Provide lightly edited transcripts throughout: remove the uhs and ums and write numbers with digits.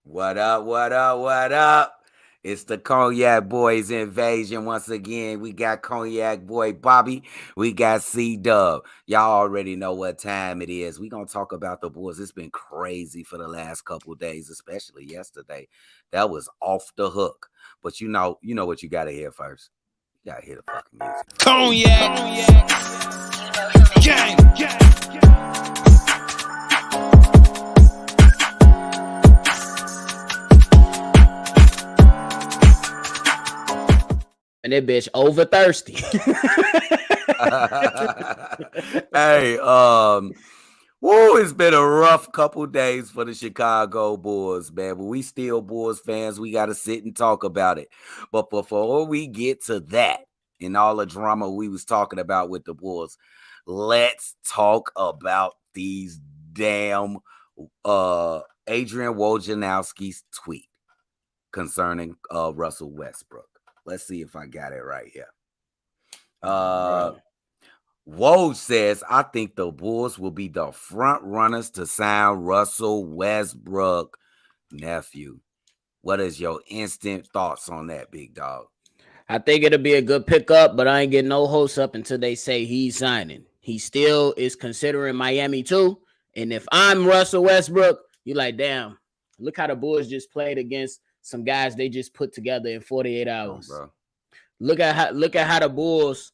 What up? What up? What up? It's the Cognac Boys invasion once again. We got Cognac Boy Bobby. We got C Dub. Y'all already know what time it is. We gonna talk about the Bulls. It's been crazy for the last couple of days, especially yesterday. That was off the hook. But you know what you gotta hear first. You gotta hear the fucking music. Cognac. Gang. And that bitch over thirsty. Hey, it's been a rough couple days for the Chicago Bulls, man. But we still Bulls fans. We got to sit and talk about it. But before we get to that and all the drama we was talking about with the Bulls, let's talk about these damn Adrian Wojnarowski's tweet concerning Russell Westbrook. Let's see if I got it right here. Woj says, I think the Bulls will be the front runners to sign Russell Westbrook. Nephew, what is your instant thoughts on that, big dog? I think it'll be a good pickup, but I ain't getting no hopes up until they say he's signing. He still is considering Miami too. And if I'm Russell Westbrook, you're like, damn, look how the Bulls just played against some guys they just put together in 48 hours. Bro. Look at how the Bulls,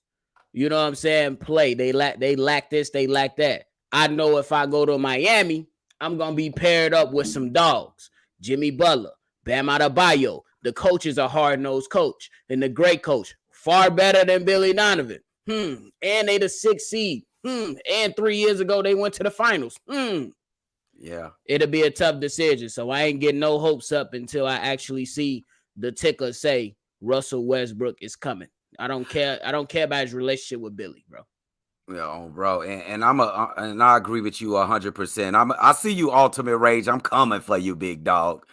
you know what I'm saying, play. They lack this, they lack that. I know if I go to Miami, I'm gonna be paired up with some dogs. Jimmy Butler, Bam Adebayo. The coach is a hard-nosed coach, and the great coach, far better than Billy Donovan. And they the 6th seed. And 3 years ago they went to the finals. Yeah, it'll be a tough decision. So I ain't getting no hopes up until I actually see the ticker say Russell Westbrook is coming. I don't care about his relationship with Billy, bro. Yeah, bro, and I agree with you 100%. I see you, Ultimate Rage. I'm coming for you, big dog.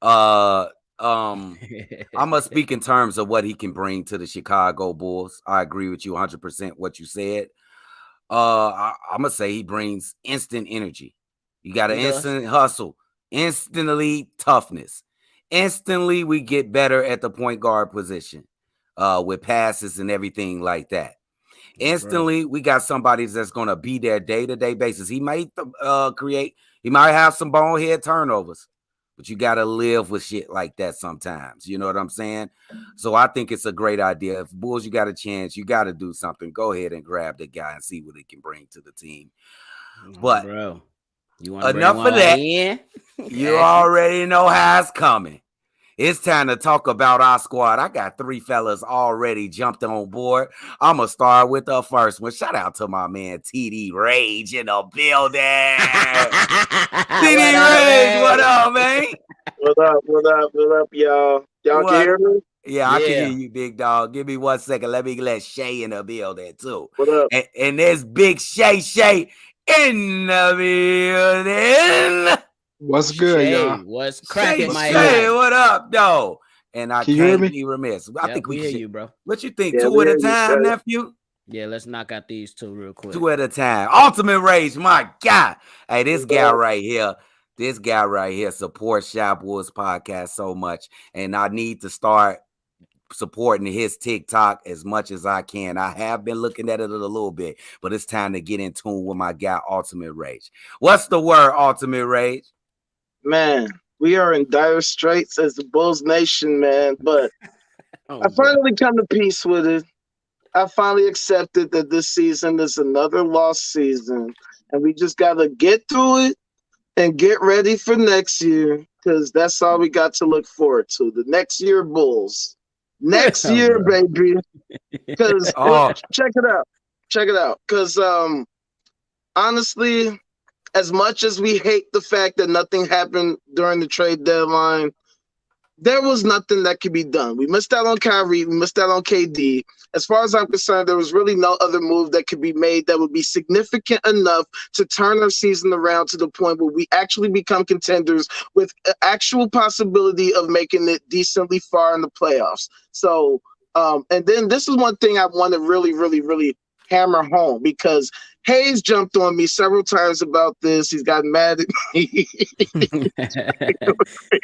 I'm gonna speak in terms of what he can bring to the Chicago Bulls. I agree with you 100% what you said. I'm gonna say he brings instant energy. You got an instant hustle, instantly toughness. Instantly, we get better at the point guard position with passes and everything like that. Instantly, we got somebody that's going to be there day-to-day basis. He might he might have some bonehead turnovers, but you got to live with shit like that sometimes. You know what I'm saying? So I think it's a great idea. If Bulls, you got a chance, you got to do something. Go ahead and grab the guy and see what he can bring to the team. But bro, you enough of that. You already know how it's coming. It's time to talk about our squad. I got 3 fellas already jumped on board. I'm going to start with the first one. Shout out to my man, TD Rage in the building. TD Rage, what up, man? What up, y'all? Y'all can hear me? Yeah, I can hear you, big dog. Give me 1 second. Let me let Shay in the building, too. What up? And there's Big Shay in the building. What's good, y'all? What's cracking, my Hey, what up, though? And I can't be remiss. I think we hear you, bro. What you think? 2 at a time, nephew? Yeah, let's knock out these 2 real quick. 2 at a time. Ultimate Rage, my God. Hey, this guy right here supports Shop Wars podcast so much. And I need to start supporting his TikTok as much as I can. I have been looking at it a little bit, but it's time to get in tune with my guy, Ultimate Rage. What's the word, Ultimate Rage? Man, we are in dire straits as the Bulls Nation, man. But I finally come to peace with it. I finally accepted that this season is another lost season. And we just got to get through it and get ready for next year, because that's all we got to look forward to. The next year Bulls. Next year, baby. Because check it out. Because honestly, as much as we hate the fact that nothing happened during the trade deadline, there was nothing that could be done. We missed out on Kyrie. We missed out on KD. As far as I'm concerned, there was really no other move that could be made that would be significant enough to turn our season around to the point where we actually become contenders with actual possibility of making it decently far in the playoffs. So, and then this is one thing I want to really hammer home because Hayes jumped on me several times about this. He's gotten mad at me. I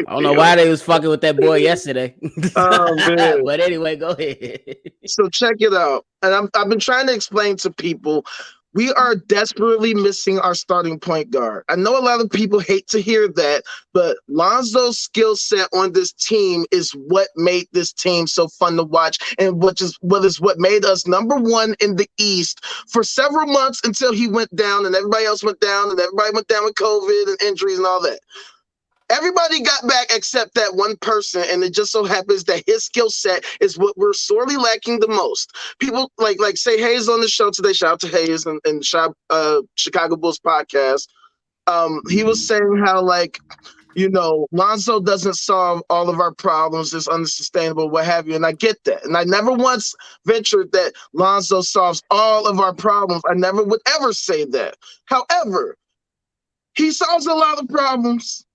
don't know why they was fucking with that boy yesterday. Oh man. But anyway, go ahead. So check it out. And I've been trying to explain to people, we are desperately missing our starting point guard. I know a lot of people hate to hear that, but Lonzo's skill set on this team is what made this team so fun to watch, and what is what made us number one in the East for several months until he went down and everybody else went down and everybody went down with COVID and injuries and all that. Everybody got back except that one person, and it just so happens that his skill set is what we're sorely lacking the most. People like say Hayes on the show today. Shout out to Hayes and Chicago Bulls podcast. He was saying how Lonzo doesn't solve all of our problems. It's unsustainable, what have you. And I get that. And I never once ventured that Lonzo solves all of our problems. I never would ever say that. However, he solves a lot of problems.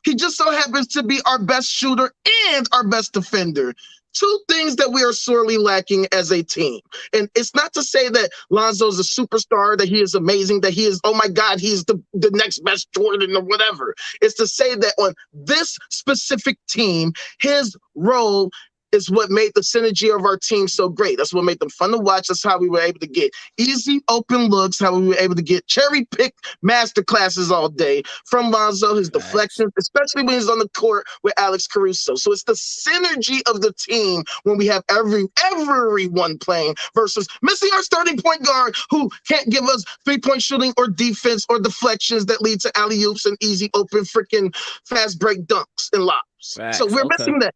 He just so happens to be our best shooter and our best defender. Two things that we are sorely lacking as a team. And it's not to say that Lonzo's a superstar, that he is amazing, that he is, oh my God, he's the next best Jordan or whatever. It's to say that on this specific team, his role is what made the synergy of our team so great. That's what made them fun to watch. That's how we were able to get easy, open looks, how we were able to get cherry-pick master classes all day from Lonzo, his deflections, especially when he's on the court with Alex Caruso. So it's the synergy of the team when we have everyone playing versus missing our starting point guard who can't give us three-point shooting or defense or deflections that lead to alley-oops and easy, open, freaking fast break dunks and lobs. Facts. So we're missing that.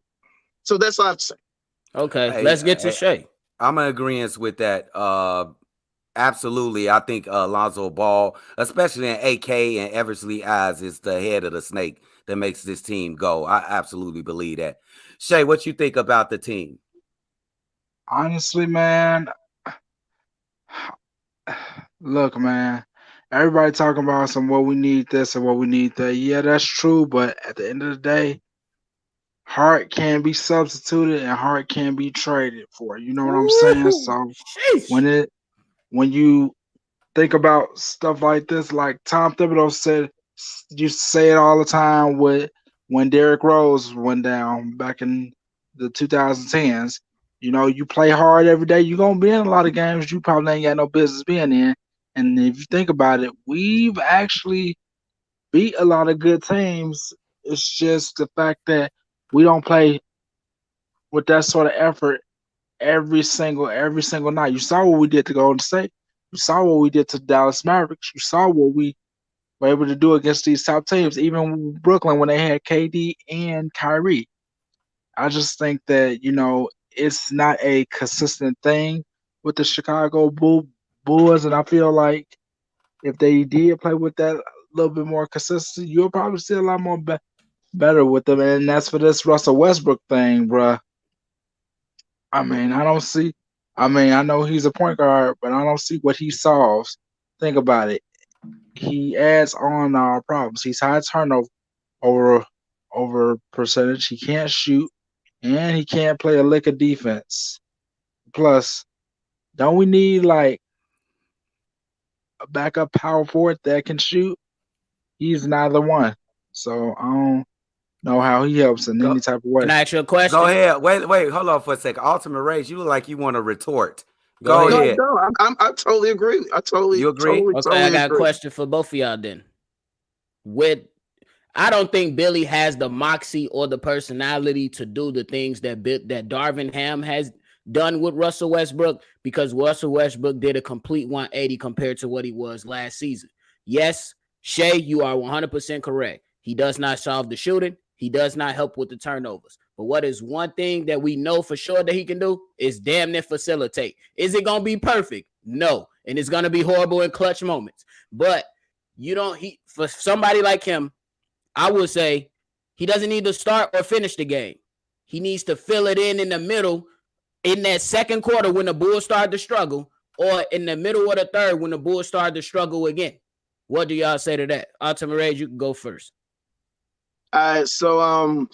So that's all I have to say. Okay, let's get to Shay. I'm in agreement with that. Absolutely. I think Lonzo Ball, especially in AK and Eversley eyes, is the head of the snake that makes this team go. I absolutely believe that. Shay, what you think about the team? Honestly, man, look, man, everybody talking about what we need this and what we need that. Yeah, that's true, but at the end of the day, heart can be substituted and heart can be traded for. You know what I'm saying? So when you think about stuff like this, like Tom Thibodeau used to say it all the time when Derrick Rose went down back in the 2010s. You play hard every day, you're gonna be in a lot of games you probably ain't got no business being in. And if you think about it, we've actually beat a lot of good teams. It's just the fact that we don't play with that sort of effort every single night. You saw what we did to Golden State. You saw what we did to Dallas Mavericks. You saw what we were able to do against these top teams, even Brooklyn when they had KD and Kyrie. I just think that, it's not a consistent thing with the Chicago Bulls, and I feel like if they did play with that a little bit more consistency, you'll probably see a lot more better with them. And that's for this Russell Westbrook thing, bruh. I know he's a point guard, but I don't see what he solves. Think about it. He adds on our problems. He's high turnover over percentage. He can't shoot, and he can't play a lick of defense. Plus, don't we need like a backup power forward that can shoot? He's neither one. So I don't know how he helps in any type of way. Can I ask you a question? Go ahead. Wait, hold on for a second. Ultimate Rage, you look like you want to retort. Go ahead. No, I totally agree. You agree? Totally I got a question for both of y'all then. I don't think Billy has the moxie or the personality to do the things that Darvin Ham has done with Russell Westbrook, because Russell Westbrook did a complete 180 compared to what he was last season. Yes, Shay, you are 100% correct. He does not solve the shooting. He does not help with the turnovers. But what is one thing that we know for sure that he can do is damn near facilitate. Is it going to be perfect? No. And it's going to be horrible in clutch moments. But for somebody like him, I would say he doesn't need to start or finish the game. He needs to fill it in the middle, in that second quarter when the Bulls start to struggle, or in the middle of the third when the Bulls start to struggle again. What do y'all say to that? Ultimate Rage, you can go first. All right, so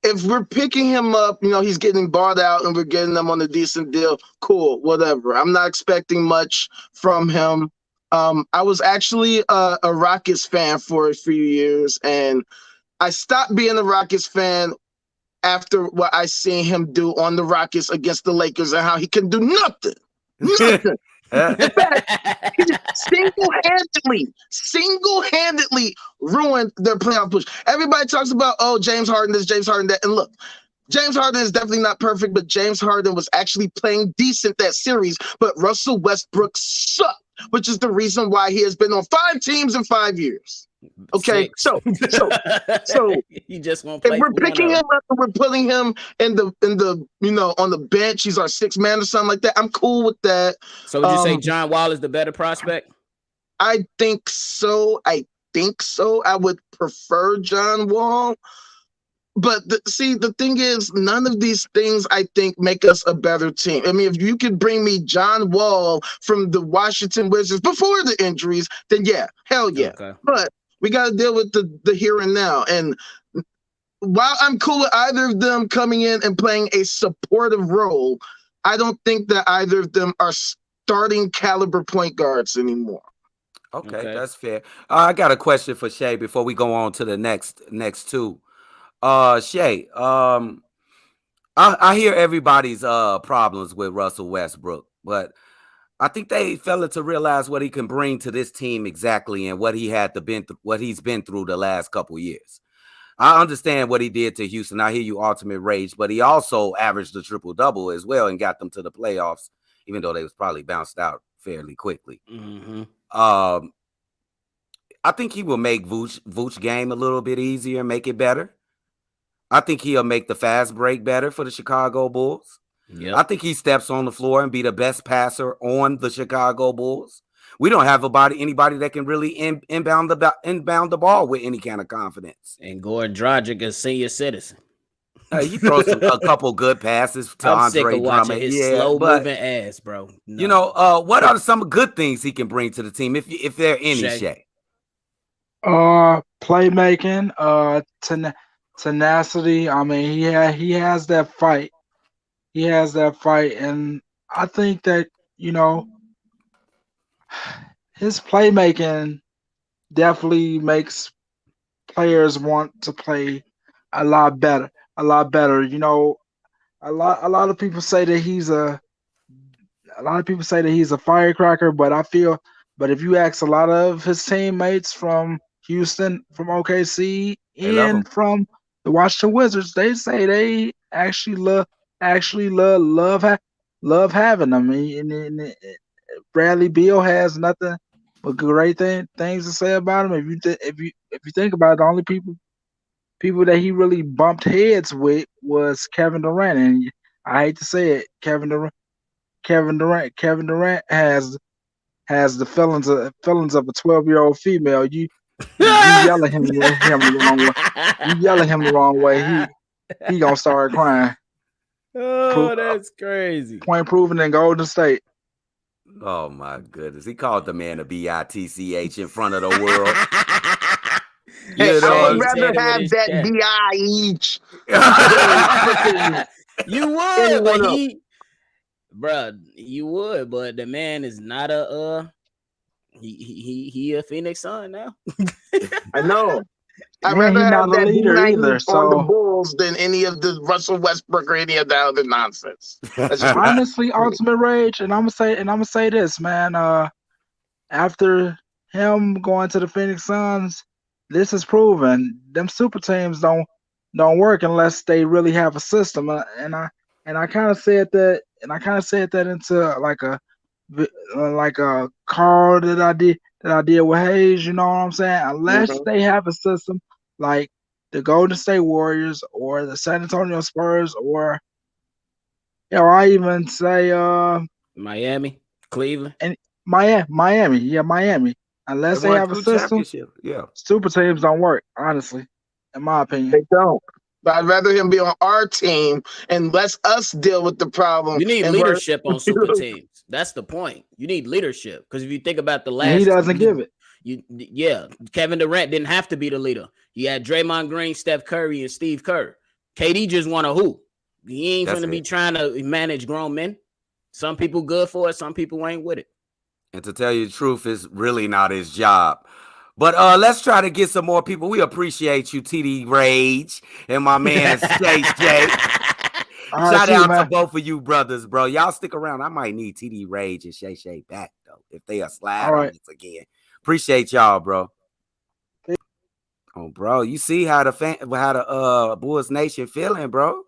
if we're picking him up, he's getting bought out and we're getting him on a decent deal. Cool, whatever. I'm not expecting much from him. I was actually a Rockets fan for a few years, and I stopped being a Rockets fan after what I seen him do on the Rockets against the Lakers and how he can do nothing. Nothing. In fact, he single-handedly ruined their playoff push. Everybody talks about, James Harden this, James Harden that. And look, James Harden is definitely not perfect, but James Harden was actually playing decent that series. But Russell Westbrook sucked, which is the reason why he has been on 5 teams in 5 years. Okay, so you just won't if play. we're picking him up and we're putting him in the on the bench, he's our 6th man or something like that. I'm cool with that. So would you say John Wall is the better prospect? I think so. I would prefer John Wall. But the thing is, none of these things, I think, make us a better team. I mean, if you could bring me John Wall from the Washington Wizards before the injuries, then yeah, hell yeah. Okay. But we got to deal with the here and now. And while I'm cool with either of them coming in and playing a supportive role, I don't think that either of them are starting caliber point guards anymore. Okay. That's fair. I got a question for Shay before we go on to the next two. Shay, I hear everybody's problems with Russell Westbrook, but I think they failed to realize what he can bring to this team exactly and what he's been through the last couple years. I understand what he did to Houston. I hear you, Ultimate Rage, but he also averaged a triple-double as well and got them to the playoffs, even though they was probably bounced out fairly quickly. Mm-hmm. I think he will make Vooch game a little bit easier, make it better. I think he'll make the fast break better for the Chicago Bulls. Yep. I think he steps on the floor and be the best passer on the Chicago Bulls. We don't have anybody that can really inbound the ball with any kind of confidence. And Goran Dragic is senior citizen. He throws a couple good passes to I'm Andre sick of watching his slow moving ass, bro. No. What are some good things he can bring to the team if there are any, Shay? Playmaking, tenacity. I mean, he has that fight. And I think that, his playmaking definitely makes players want to play a lot better. A lot of people say that he's a firecracker, but if you ask a lot of his teammates from Houston, from OKC, and from the Washington Wizards, they say they actually love having them. And Bradley Beal has nothing but great things to say about him. If you think about it, the only people that he really bumped heads with was Kevin Durant, and I hate to say it, Kevin Durant has the feelings of a 12-year-old female. You yell at him the wrong way. You yell at him the wrong way, he gonna start crying. Oh, that's crazy. Point proven in Golden State. Oh my goodness, he called the man a bitch in front of the world. I would rather have that bitch. You would, but you would, but the man is not he a Phoenix Sun now. I know. I'd rather have that leader either, on the Bulls than any of the Russell Westbrook or any of that other nonsense. Honestly, Ultimate Rage, and I'm gonna say this, man. After him going to the Phoenix Suns, this is proven them super teams don't work unless they really have a system. And I kind of said that, into like a call that I did with Hayes. You know what I'm saying? Unless they have a system like the Golden State Warriors or the San Antonio Spurs, or I even say Miami, Cleveland, and Miami. Unless they have a system, super teams don't work. Honestly, in my opinion, they don't. But I'd rather him be on our team and let us deal with the problem. You need leadership on super teams. That's the point. You need leadership, because if you think about the last, he doesn't give it. Kevin Durant didn't have to be the leader. You had Draymond Green, Steph Curry, and Steve Kerr. KD just want to hoop. He ain't That's gonna be it. trying to manage grown men. Some people good for it, some people ain't with it. And to tell you the truth, it's really not his job. But let's try to get some more people. We appreciate you, TD Rage, and my man Shay Shay. All right, Shout see you, out to man. both of you brothers, bro. Y'all stick around. I might need TD Rage and Shay Shay back, though, if they are slide All on right. this again. Appreciate y'all, bro. Oh, bro, you see how the Bulls Nation feeling, bro?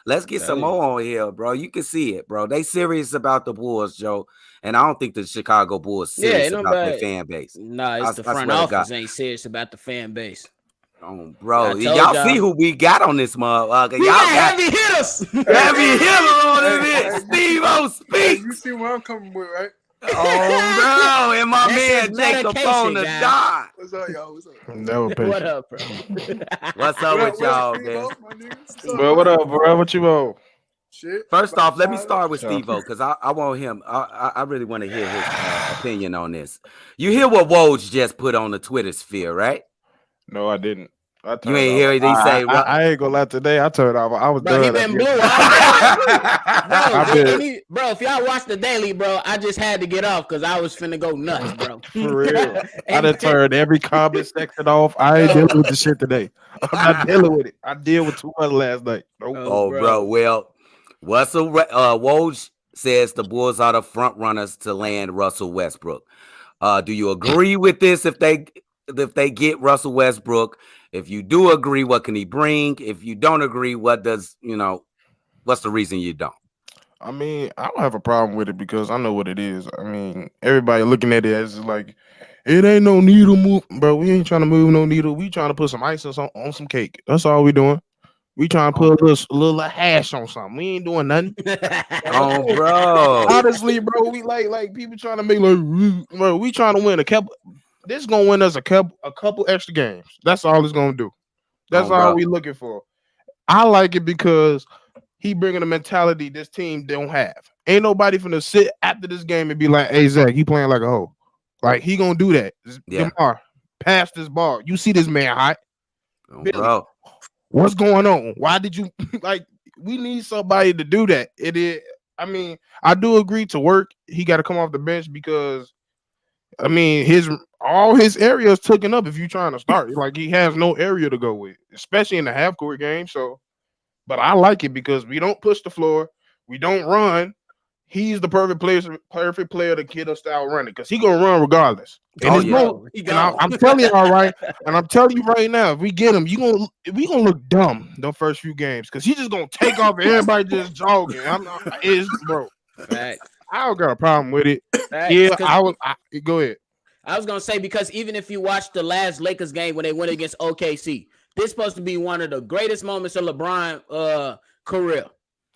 Let's get some more on here, bro. You can see it, bro. They serious about the Bulls, Joe. And I don't think the Chicago Bulls serious ain't about their nobody. fan base. Nah, it's the I front swear to God. office ain't serious about the fan base. Oh, bro. I told Y'all see y'all. who we got on this motherfucker. We Y'all got got heavy hitters. heavy hitter on Hey, this. Steve-O Hey, you speaks. see where I'm coming with, right? Oh, bro. And my That's man his Jacob medication, on the guys. dot. What's up, y'all? What's up? Never patient. What up, bro? What's up with What up, y'all, Steve-O, man? my nigga? What's up, Bro, what man? up, bro? What you on? Shit. First off, let me start with Sure. Steve-O because I want him. I really want to hear his opinion on this. You hear what Woj just put on the Twitter sphere, right? No, I didn't. I You turned ain't off. hear it. He say, I ain't gonna lie today. I turned off. I was Bro, he done. been blue all day. I Bro, if y'all watch the daily, bro, I just had to get off because I was finna go nuts, bro. For real. I And- done turned every comment section off. I ain't dealing with the shit today. I'm not dealing with it. I deal with too much last night. Nope. Oh, bro. Well, Woj says the Bulls are the front runners to land Russell Westbrook. Do you agree with this? If they get Russell Westbrook, if you do agree, what can he bring? If you don't agree, what's the reason you don't? I mean, I don't have a problem with it because I know what it is. I mean, everybody looking at it as like, it ain't no needle move. Bro, we ain't trying to move no needle. We trying to put some ice on some cake. That's all we doing. We trying to put a little hash on something. We ain't doing nothing. Oh, bro. Honestly, bro, we like people trying to make bro, we trying to win a couple. This is gonna win us a couple extra games. That's all it's gonna do. That's all we looking for. I like it because he bringing a mentality this team don't have. Ain't nobody finna sit after this game and be like, "Hey Zach, he playing like a hoe." Like he gonna do that. Yeah. DeMar, pass this ball. You see this man hot. Oh, Billy, bro. what's going on? Why did you like? We need somebody to do that. It is. I mean, I do agree to work. He got to come off the bench because, I mean, all his areas taken up. If you trying to start, like he has no area to go with, especially in the half court game. So, but I like it because we don't push the floor, we don't run. He's the perfect player to get us to out running because he gonna run regardless. And I'm telling you all right, and I'm telling you right now, if we get him, we gonna look dumb the first few games because he's just gonna take off and everybody just jogging. Bro. Facts. I don't got a problem with it. Facts. Yeah, go ahead. I was gonna say because even if you watch the last Lakers game when they went against OKC, this is supposed to be one of the greatest moments of LeBron career.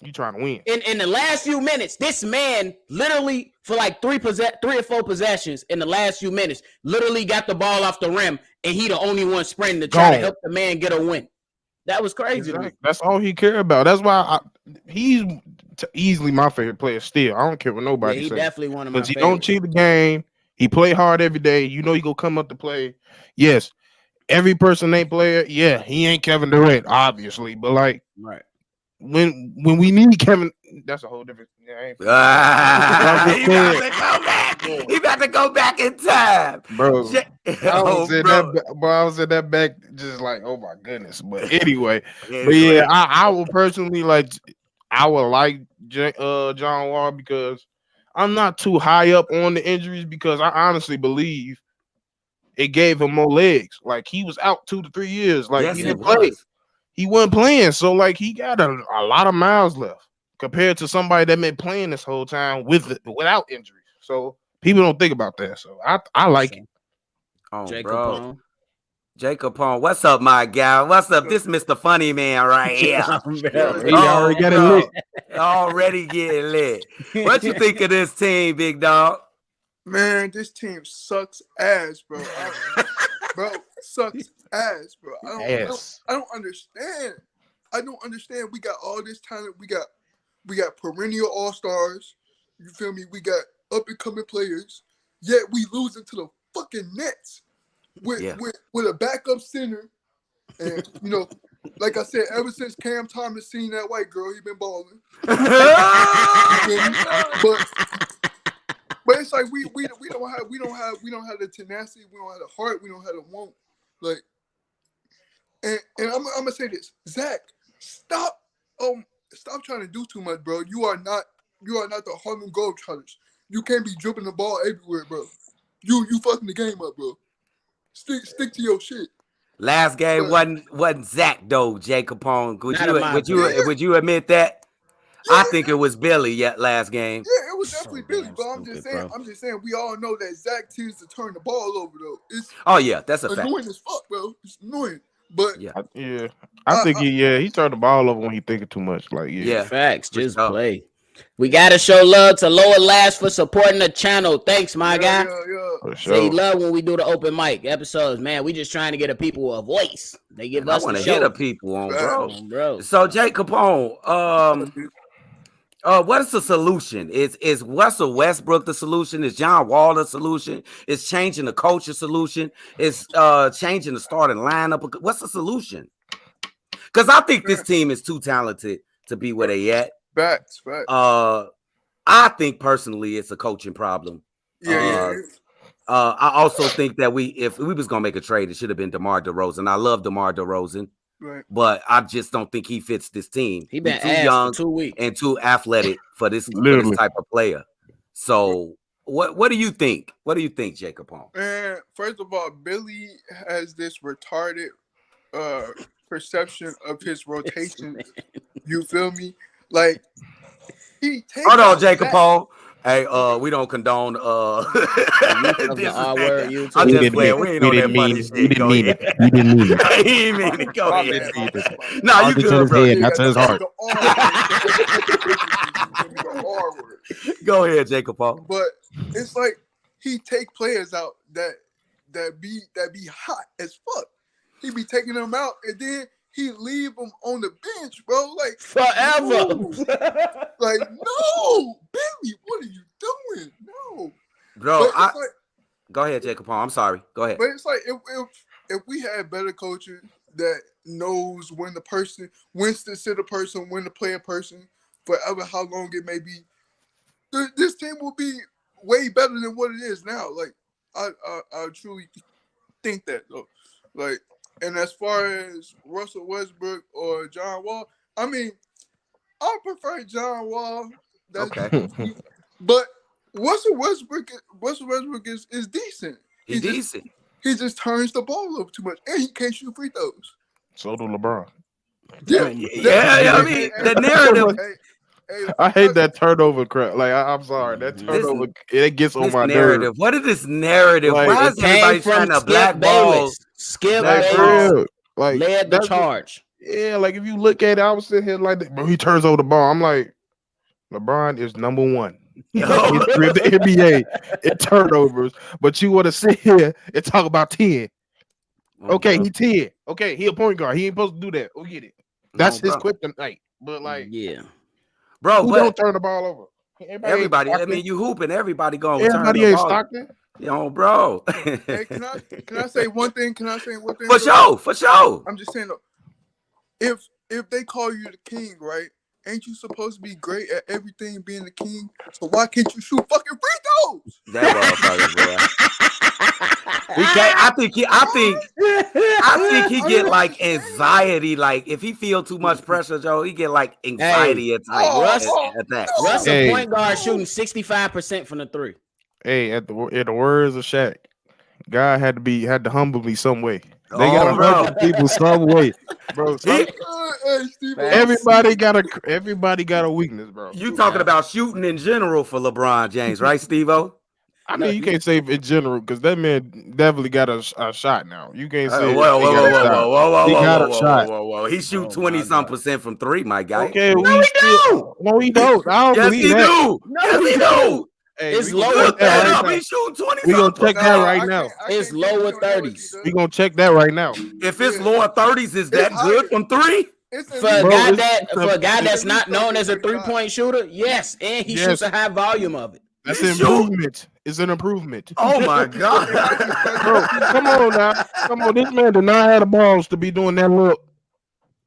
You trying to win. In the last few minutes, this man literally for like 3 or 4 possessions in the last few minutes, literally got the ball off the rim, and he the only one sprinting to try to help the man get a win. That was crazy. Exactly. That's all he care about. That's why he's easily my favorite player still. I don't care what nobody says. He definitely one of my favorites. Because he don't cheat the game. He play hard every day. You know he gonna come up to play. Yes, every person ain't player. Yeah, he ain't Kevin Durant, obviously. But like, right. When we need Kevin, that's a whole different. He about to go back. He about to go back in time, bro. I was in that back, just like, oh my goodness. But anyway, I will personally I would like John Wall because I'm not too high up on the injuries because I honestly believe it gave him more legs. Like he was out 2 to 3 years. Like he didn't play. He wasn't playing, so like he got a lot of miles left compared to somebody that been playing this whole time without injuries. So people don't think about that. So I like it. Oh, Jacob Pong, what's up, my guy? What's up? This Mr. Funny Man right here. He already got it lit. Already getting lit. What you think of this team, big dog? Man, this team sucks ass, bro. Bro, sucks ass, bro. I don't understand. I don't understand. We got all this talent. We got perennial all-stars. You feel me? We got up-and-coming players. Yet we losing to the fucking Nets with a backup center. And Like I said, ever since Cam Thomas seen that white girl, he been balling. But it's like we don't have the tenacity, we don't have the heart, we don't have the want. Like, and I'm gonna say this, Zach, stop trying to do too much, bro. You are not the Harlem Globetrotters. You can't be dribbling the ball everywhere, bro. You fucking the game up, bro. Stick to your shit. Last game wasn't Zach though, Jay Capone. Would you admit that? Yeah, I think it was Billy last game. Yeah, it was definitely Billy, but I'm just saying we all know that Zach tends to turn the ball over though. That's a fact. Annoying as fuck, bro. It's annoying. But I think he turned the ball over when he thinking too much. Like facts. Just play. We gotta show love to Lower Last for supporting the channel. Thanks, my guy. For sure. Say love when we do the open mic episodes, man. We just trying to get the people a voice. They give us. I want to hear the people on, bro. So Jay Capone, what is the solution? Is Russell Westbrook the solution? Is John Wall the solution? Is changing the coach a solution? Is changing the starting lineup? What's the solution? Because I think this team is too talented to be where they at. Facts. I think personally it's a coaching problem. I also think that if we was gonna make a trade, it should have been DeMar DeRozan. I love DeMar DeRozan. Right. But I just don't think he fits this team. He been too young for 2 weeks and too athletic for this type of player. So what do you think? What do you think, Jay Capone? Man, first of all, Billy has this retarded perception of his rotation. You feel me? Like he takes. Hold on, Jay Capone. Hey, we don't condone I'm just playing. We ain't on that funny shit. We didn't mean it. We didn't mean it. He didn't mean it. Go ahead. No, you good, bro. Not to his heart. Go ahead, Jay Capone. But it's like he take players out that be hot as fuck. He be taking them out and then he leave them on the bench, bro. Like forever. No. Like, no, Billy, what are you doing? No, bro. Go ahead, Jay Capone. I'm sorry. Go ahead. But it's like if we had better coaches that knows when to sit a person, when to play a person, forever, how long it may be, this team will be way better than what it is now. Like, I truly think that though. Like. And as far as Russell Westbrook or John Wall, I mean, I prefer John Wall. Okay. But Russell Westbrook is decent. He's decent. He just turns the ball over too much, and he can't shoot free throws. So do LeBron. Yeah. I mean, the narrative. I hate that turnover crap. Like I'm sorry, that turnover it gets on my nerves. What is this narrative? Like, why is everybody trying to blackball? Skip Bayless like led the charge. Yeah, like if you look at it, I was sitting here like, bro, he turns over the ball. I'm like, LeBron is number one. With the NBA in turnovers, but you want to sit here and talk about 10. Okay, he 10. Okay, he a point guard. He ain't supposed to do that. We'll get it. That's his kryptonite. But like, bro, who don't turn the ball over? Everybody. I mean, you hooping. Everybody going. Everybody ain't Stockton. Yo, bro. Hey, can I say one thing? For sure. I'm just saying, though, if they call you the king, right? Ain't you supposed to be great at everything, being the king? So why can't you shoot fucking free throws? That motherfucker, boy. He can't. I think he get like anxiety. Like if he feel too much pressure, Joe, he get like anxiety attack. Russ, a point guard shooting 65% from the three. Hey, in the words of Shaq, God had to humble me some way. They gotta humble people some way, bro. Everybody got a weakness, bro. You talking about shooting in general for LeBron James, right, Steve-O? I mean, you can't say in general because that man definitely got a shot now. You can't say. Whoa. He shoot 20-some% from three, my guy. Okay, no, he don't. I don't believe that. Yes, he do. Hey, it's lower 30s. He's shooting 20. We gonna check that right now. It's lower 30s. We gonna check that right now. If it's lower 30s, is that good from three? For a guy that's not known as a 3-point shooter, yes, and he shoots a high volume of it. That's an improvement. It's an improvement. Oh my God. Bro, come on now. Come on. This man did not have the balls to be doing that look.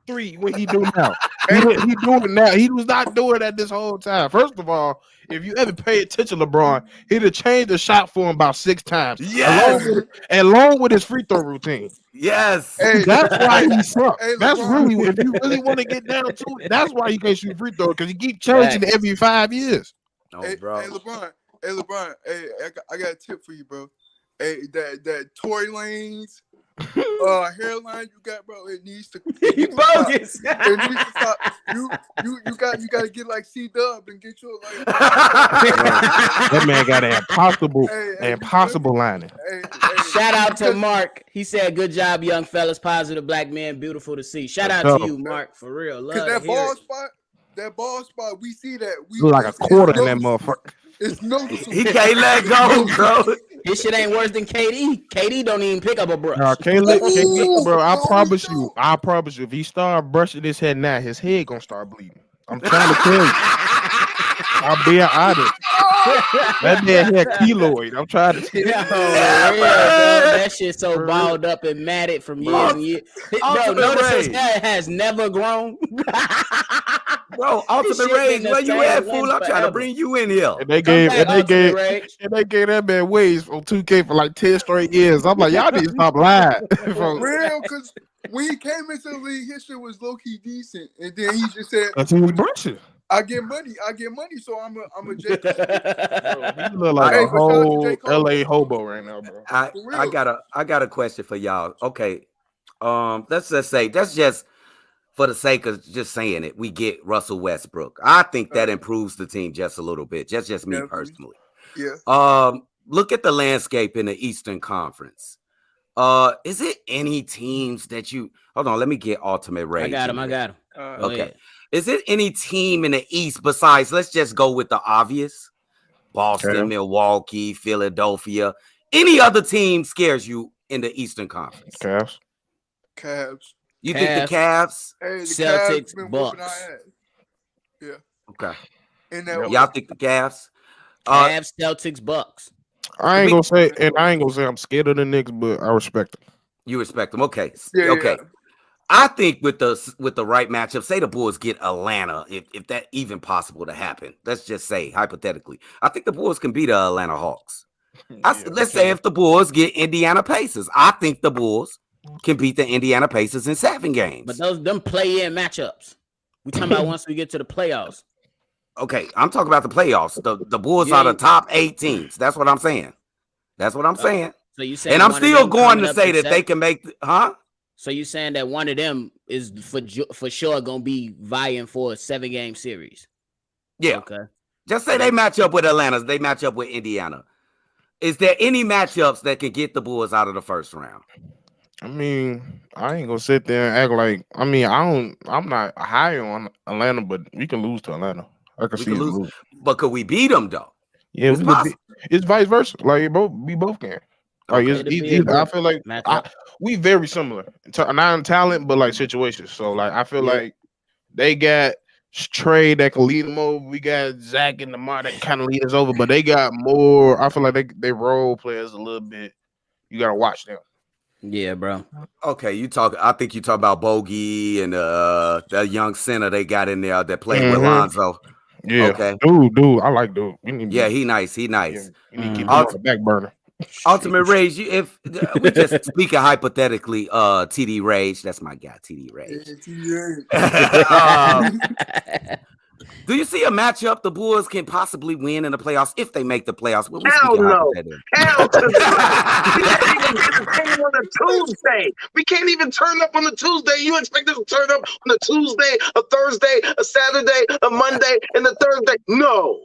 Ep.3 when he do now. He do it now. He was not doing that this whole time. First of all, if you ever pay attention, LeBron, he'd have changed the shot for him about 6 times. Yes. Along with his free throw routine. Yes. That's why he sucks. Hey, That's LeBron. really, if you really want to get down to it, that's why you can't shoot free throw, because you keep changing it every 5 years. Oh, Hey, bro. LeBron. Hey, I got a tip for you, bro. Hey, that Tory Lanez hairline you got, bro. It needs to. You bogus. It needs to stop. You got to get like C-Dub and get your like. That man got an impossible lining. Shout out to Mark. He said, "Good job, young fellas. Positive black man, beautiful to see." Shout out to you, Mark, for real. Love that ball spot, we see that. We look like a quarter in that motherfucker. It's noticeable. He can't let go, bro. His shit ain't worse than KD. KD don't even pick up a brush. KD, bro, I promise you, if he start brushing his head now, his head gonna start bleeding. I'm trying to tell you. I'm being honest. That man had keloid. I'm trying to tell you. That shit so balled up and matted from years and years. Bro, notice his hair has never grown. Bro, Ultimate Rage, where you at, fool? I'm trying to bring you in here. And they gave that man waves on 2K for like 10 straight years. I'm like, y'all need to stop lying. For real, because when he came into the league, his shit was low key decent, and then he just said, "That's who was brushing. I get money, so I'm a J. Cole." He look like a whole LA hobo right now, bro. I got a question for y'all. Okay, let's just say that's just for the sake of just saying it. We get Russell Westbrook. I think that improves the team just a little bit. Just me personally. Yeah. Look at the landscape in the Eastern Conference. Is it any teams that you hold on? Let me get Ultimate Rage. I got him. Okay. Is it any team in the East besides, let's just go with the obvious, Boston, Milwaukee, Philadelphia? Any other team scares you in the Eastern Conference? Cavs. You think the Cavs? Hey, the Celtics, Cavs been Bucks. Yeah. Okay. And that y'all think the Cavs? Cavs, Celtics, Bucks. I ain't gonna say I'm scared of the Knicks, but I respect them. You respect them, okay? Yeah, okay. Yeah. I think with the right matchup, say the Bulls get Atlanta, if that even possible to happen. Let's just say hypothetically, I think the Bulls can beat the Atlanta Hawks. Let's say if the Bulls get Indiana Pacers, I think the Bulls can beat the Indiana Pacers in 7 games. But them play-in matchups. We talking about once we get to the playoffs. Okay, I'm talking about the playoffs. The Bulls are the top 8 teams. That's what I'm saying. saying. So you saying, and I'm still going to say that they can make, So you saying that one of them is for sure gonna be vying for a 7-game series? Yeah. Okay. Just say they match up with Atlanta. They match up with Indiana. Is there any matchups that can get the Bulls out of the first round? I mean, I ain't gonna sit there and act like. I mean, I'm not high on Atlanta, but we can lose to Atlanta. I can see lose. But could we beat them though? Yeah, it's vice versa. Like we both can. Like I feel like we very similar, not in talent, but like situations. So like I feel like they got Trey that can lead them over. We got Zach and Lamar that kind of lead us over, but they got more. I feel like they role players a little bit. You gotta watch them. Yeah, bro. Okay, I think you talk about Bogey and that young center they got in there that played with Lonzo. Yeah. Okay. Dude, I like dude. He nice. He nice. You need to keep him on the back burner. Ultimate Rage, if we just speaking hypothetically, TD Rage, that's my guy, TD Rage. Do you see a matchup the Bulls can possibly win in the playoffs if they make the playoffs? Hell no. Hell to on a Tuesday. We can't even turn up on a Tuesday. You expect us to turn up on a Tuesday, a Thursday, a Saturday, a Monday, and a Thursday? No.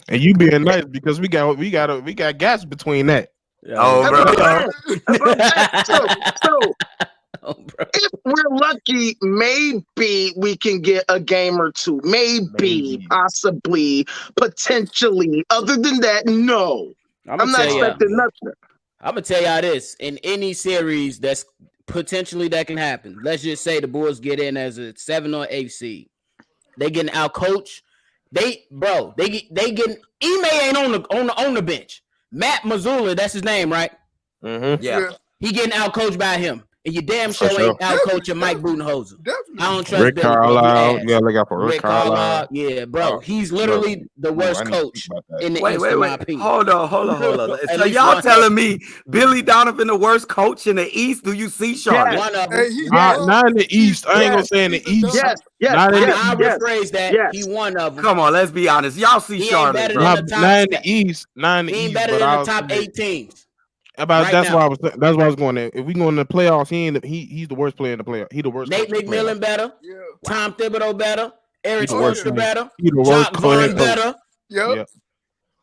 And you being nice because we got gaps between that. Oh, bro. If we're lucky, maybe we can get a game or two. Maybe. Possibly, potentially. Other than that, no. I'm not expecting nothing. I'm gonna tell y'all this: in any series that's potentially that can happen. Let's just say the Bulls get in as a 7 or 8 seed. They getting out coached. They getting Ime ain't on the bench. Matt Mazzulla, that's his name, right? Mm-hmm. Yeah. He getting out coached by him. And you damn For sure sure. ain't out coaching Mike Budenholzer. Definitely. I don't trust Rick Billy, bro. Carlisle. You Yeah, ass. look out for Rick Carlisle. Yeah, bro. He's literally the worst coach in the East, in my opinion. Hold on. At So least y'all one. telling me Billy Donovan the worst coach in the East? Do you see Charlotte? One of them. Hey, he's Not in the East. I ain't gonna say in the East. Yes, yes, Not in yes, I'll yes. rephrase that. yes. He one of them. Come on, let's be honest. Y'all see He ain't Charlotte, better bro. than Not, the top. not in the East. Not in the He ain't East. better But than I the was top saying- 8 teams. About right that's now. why that's why I was going there. If we go in the playoffs, he's the worst player in the playoffs. He the worst. Nate coach in the McMillan playoffs. better. Yeah. Tom Thibodeau better. Eric He the worst Spoelstra coach. better. He the worst Jock coach. Vaughn better. Yep. Yeah.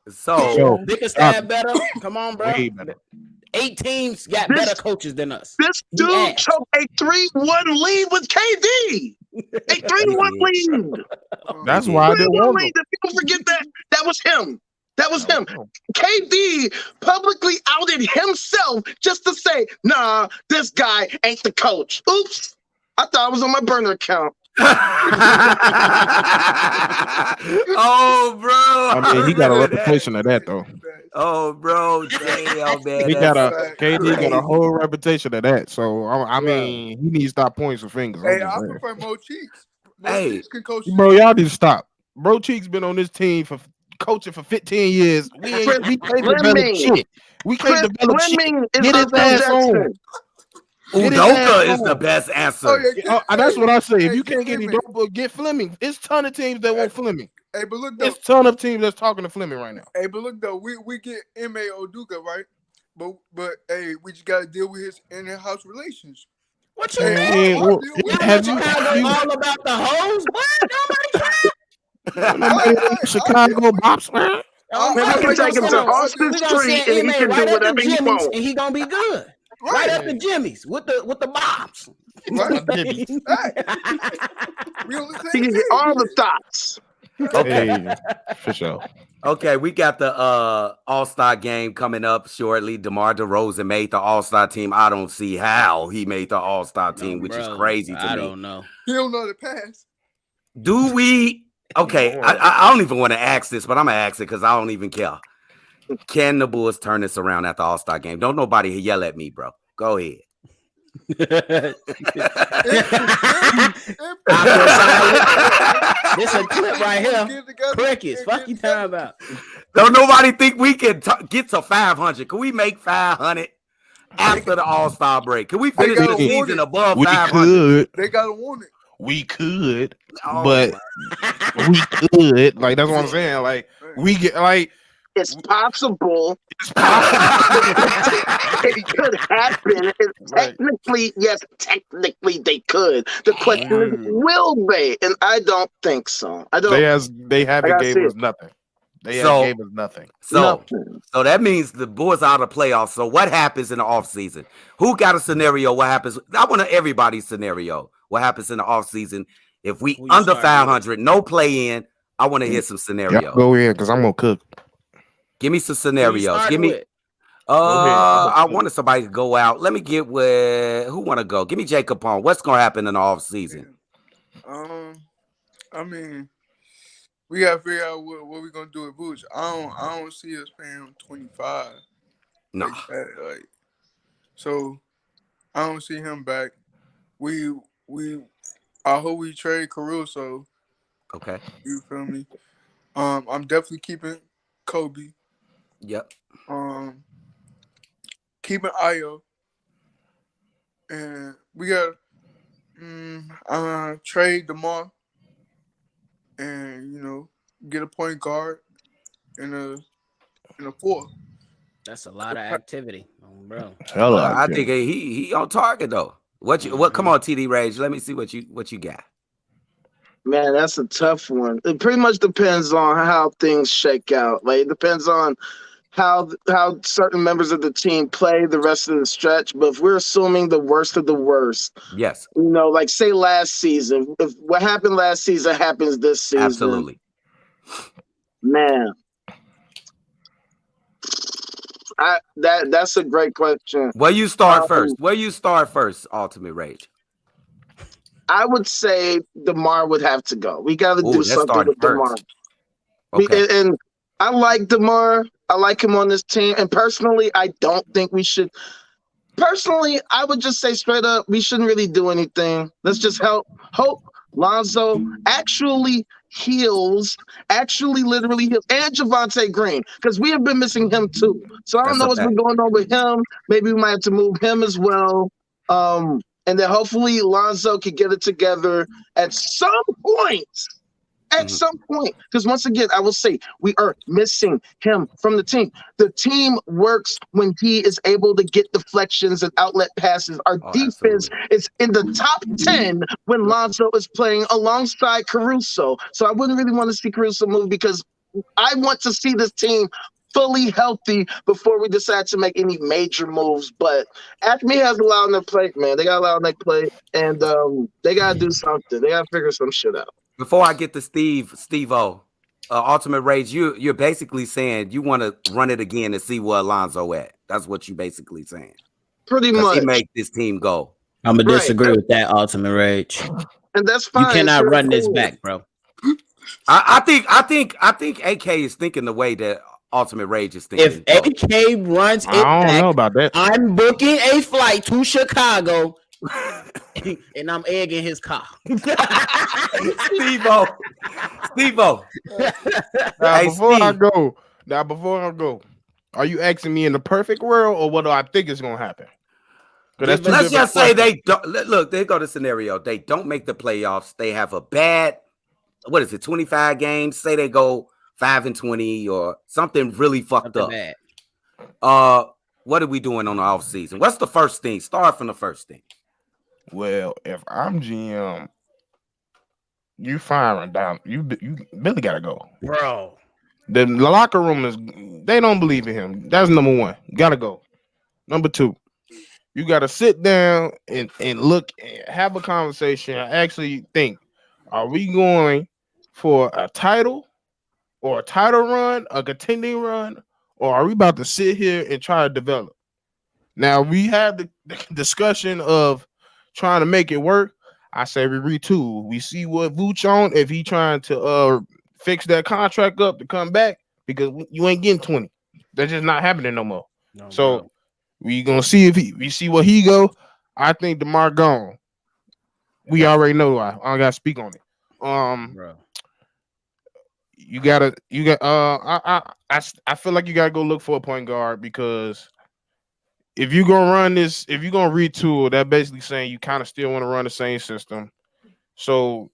So So Bickerstaff better. Come on, bro. way better. 8 teams got This- better coaches than us. This You dude ass. took a 3-1 lead with KD. A 3-1 lead. That's why I didn't 3-1 want him. lead. If people forget that, that was him. That was him. KD publicly outed himself just to say, nah, this guy ain't the coach. Oops. I thought I was on my burner account. Oh, bro. I mean, he got a reputation of that though. Oh, bro. Damn, man. He got that's KD got a crazy. whole reputation of that. So I mean, he needs to stop pointing some fingers. Hey, I prefer Mo Cheeks. Mo Cheeks can coach. Bro, y'all need to stop. Bro Cheeks been on this team for coaching for 15 years. We can't develop shit. We can't develop shit. Get his ass on. Udoka is the best answer. That's what I say. If you can't get Udoka, get Fleming. It's a ton of teams that want Fleming. Hey, but look though. It's a ton of teams that's talking to Fleming right now. Hey, but look though, we get M.A. Oduka, right? But hey, we just gotta deal with his in-house relations. What you mean? Have you all about the hoes? What? Chicago bops, man. Man, we can take him to Austin Street and he can do whatever he wants. And he gonna be good. Right up to Jimmy's with the bombs. Right. He can get all the thoughts. Okay, for sure. Okay, we got the All-Star game coming up shortly. DeMar DeRozan made the All-Star team. I don't see how he made the All-Star team, which is crazy to me. I don't know. He don't know the pass. Do we? Okay, I don't even want to ask this, but I'm gonna ask it because I don't even care. Can the Bulls turn this around at the All-Star game? Don't nobody yell at me, bro. Go ahead. This a clip right here. Crickets. Fuck you talking about? Don't nobody think we can get to 500? Can we make 500 after the All-Star break? Can we finish the season above 500? They gotta want it. We could, but we could. Like that's what I'm saying. Like we get like it's possible. It could happen. Technically, yes, technically they could. The question is, will they? And I don't think so. I don't. They haven't gave us nothing. They gave us nothing. So that means the Bulls out of playoffs. So what happens in the offseason? Who got a scenario? What happens? I want everybody's scenario. What happens in the offseason? If we under 500, no play in, I want to hear some scenarios. Go ahead, because I'm gonna cook. Give me some scenarios. Give me. I wanted somebody to go out. Let me get who want to go. Give me Jacob Pong. What's gonna happen in the offseason? I mean, we gotta figure out what we're gonna do with Booch. I don't see us paying him 25. No. Like, so I don't see him back. I hope we trade Caruso. Okay. You feel me? I'm definitely keeping Kobe. Yep. Keeping Ayo. And we got trade DeMar. And get a point guard in a 4. That's a lot of activity, bro. I think he on target though. What come on, TD Rage. Let me see what you got. Man, that's a tough one. It pretty much depends on how things shake out. Like it depends on how certain members of the team play the rest of the stretch. But if we're assuming the worst of the worst, yes, like say last season, if what happened last season happens this season, absolutely, man. That's a great question. Where you start first? Ultimate Rage. I would say DeMar would have to go. We got to do something with DeMar. Okay. And I like DeMar. I like him on this team. And personally, I don't think we should. Personally, I would just say straight up, we shouldn't really do anything. Let's just hope Lonzo actually heals, actually literally heals, and Javante Green, because we have been missing him too. So I don't know what's been going on with him. Maybe we might have to move him as well. And then hopefully Lonzo can get it together at some point. At some point, because once again, I will say we are missing him from the team. The team works when he is able to get deflections and outlet passes. Our defense is in the top 10 when Lonzo is playing alongside Caruso. So I wouldn't really want to see Caruso move because I want to see this team fully healthy before we decide to make any major moves. But Acme has a lot on their plate, man. They got a lot on their plate, and they got to do something. They got to figure some shit out. Before I get to Steve-O, Ultimate Rage, you're basically saying you want to run it again and see where Alonzo at. That's what you basically saying. Pretty much. He make this team go. I'm gonna disagree with that, Ultimate Rage. And that's fine. You cannot run this back, bro. I think AK is thinking the way that Ultimate Rage is thinking. If AK runs it back, I don't know about that. I'm booking a flight to Chicago. And I'm egging his car. Steve-O. Before I go, are you asking me in the perfect world or what do I think is going to happen? Let's just say they don't. Look, they go to scenario. They don't make the playoffs. They have a bad, 25 games. Say they go 5-20 or something really fucked up. Bad. What are we doing on the off season? What's the first thing? Start from the first thing. Well, if I'm GM, you firing down. You Billy gotta go, bro. The locker room they don't believe in him. That's number one. Gotta go. Number two, you gotta sit down and look, and have a conversation. And actually think: are we going for a title or a title run, a contending run, or are we about to sit here and try to develop? Now we have the discussion of trying to make it work. I say we retool. We see what Vooch on, if he trying to fix that contract up to come back, because you ain't getting 20. That's just not happening no more. No, so bro, we gonna see if we see what he go. I think DeMar gone. We already know why. I don't gotta speak on it. Bro. I feel like you gotta go look for a point guard, because if you're gonna run this, if you're gonna retool, that basically saying you kind of still want to run the same system. So,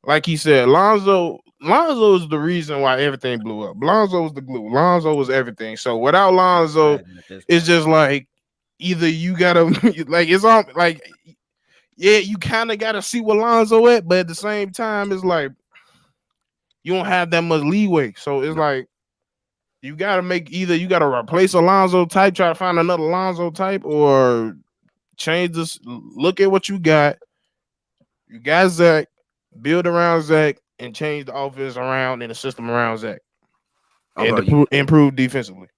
like he said, Lonzo is the reason why everything blew up. Lonzo was the glue. Lonzo was everything. So without Lonzo, it's just like either you gotta like it's on like you kind of gotta see where Lonzo at, but at the same time, it's like you don't have that much leeway. So it's like you gotta you gotta replace Alonzo type, try to find another Alonzo type, or change this. Look at what you got. You got Zach, build around Zach, and change the offense around and the system around Zach, and improve defensively.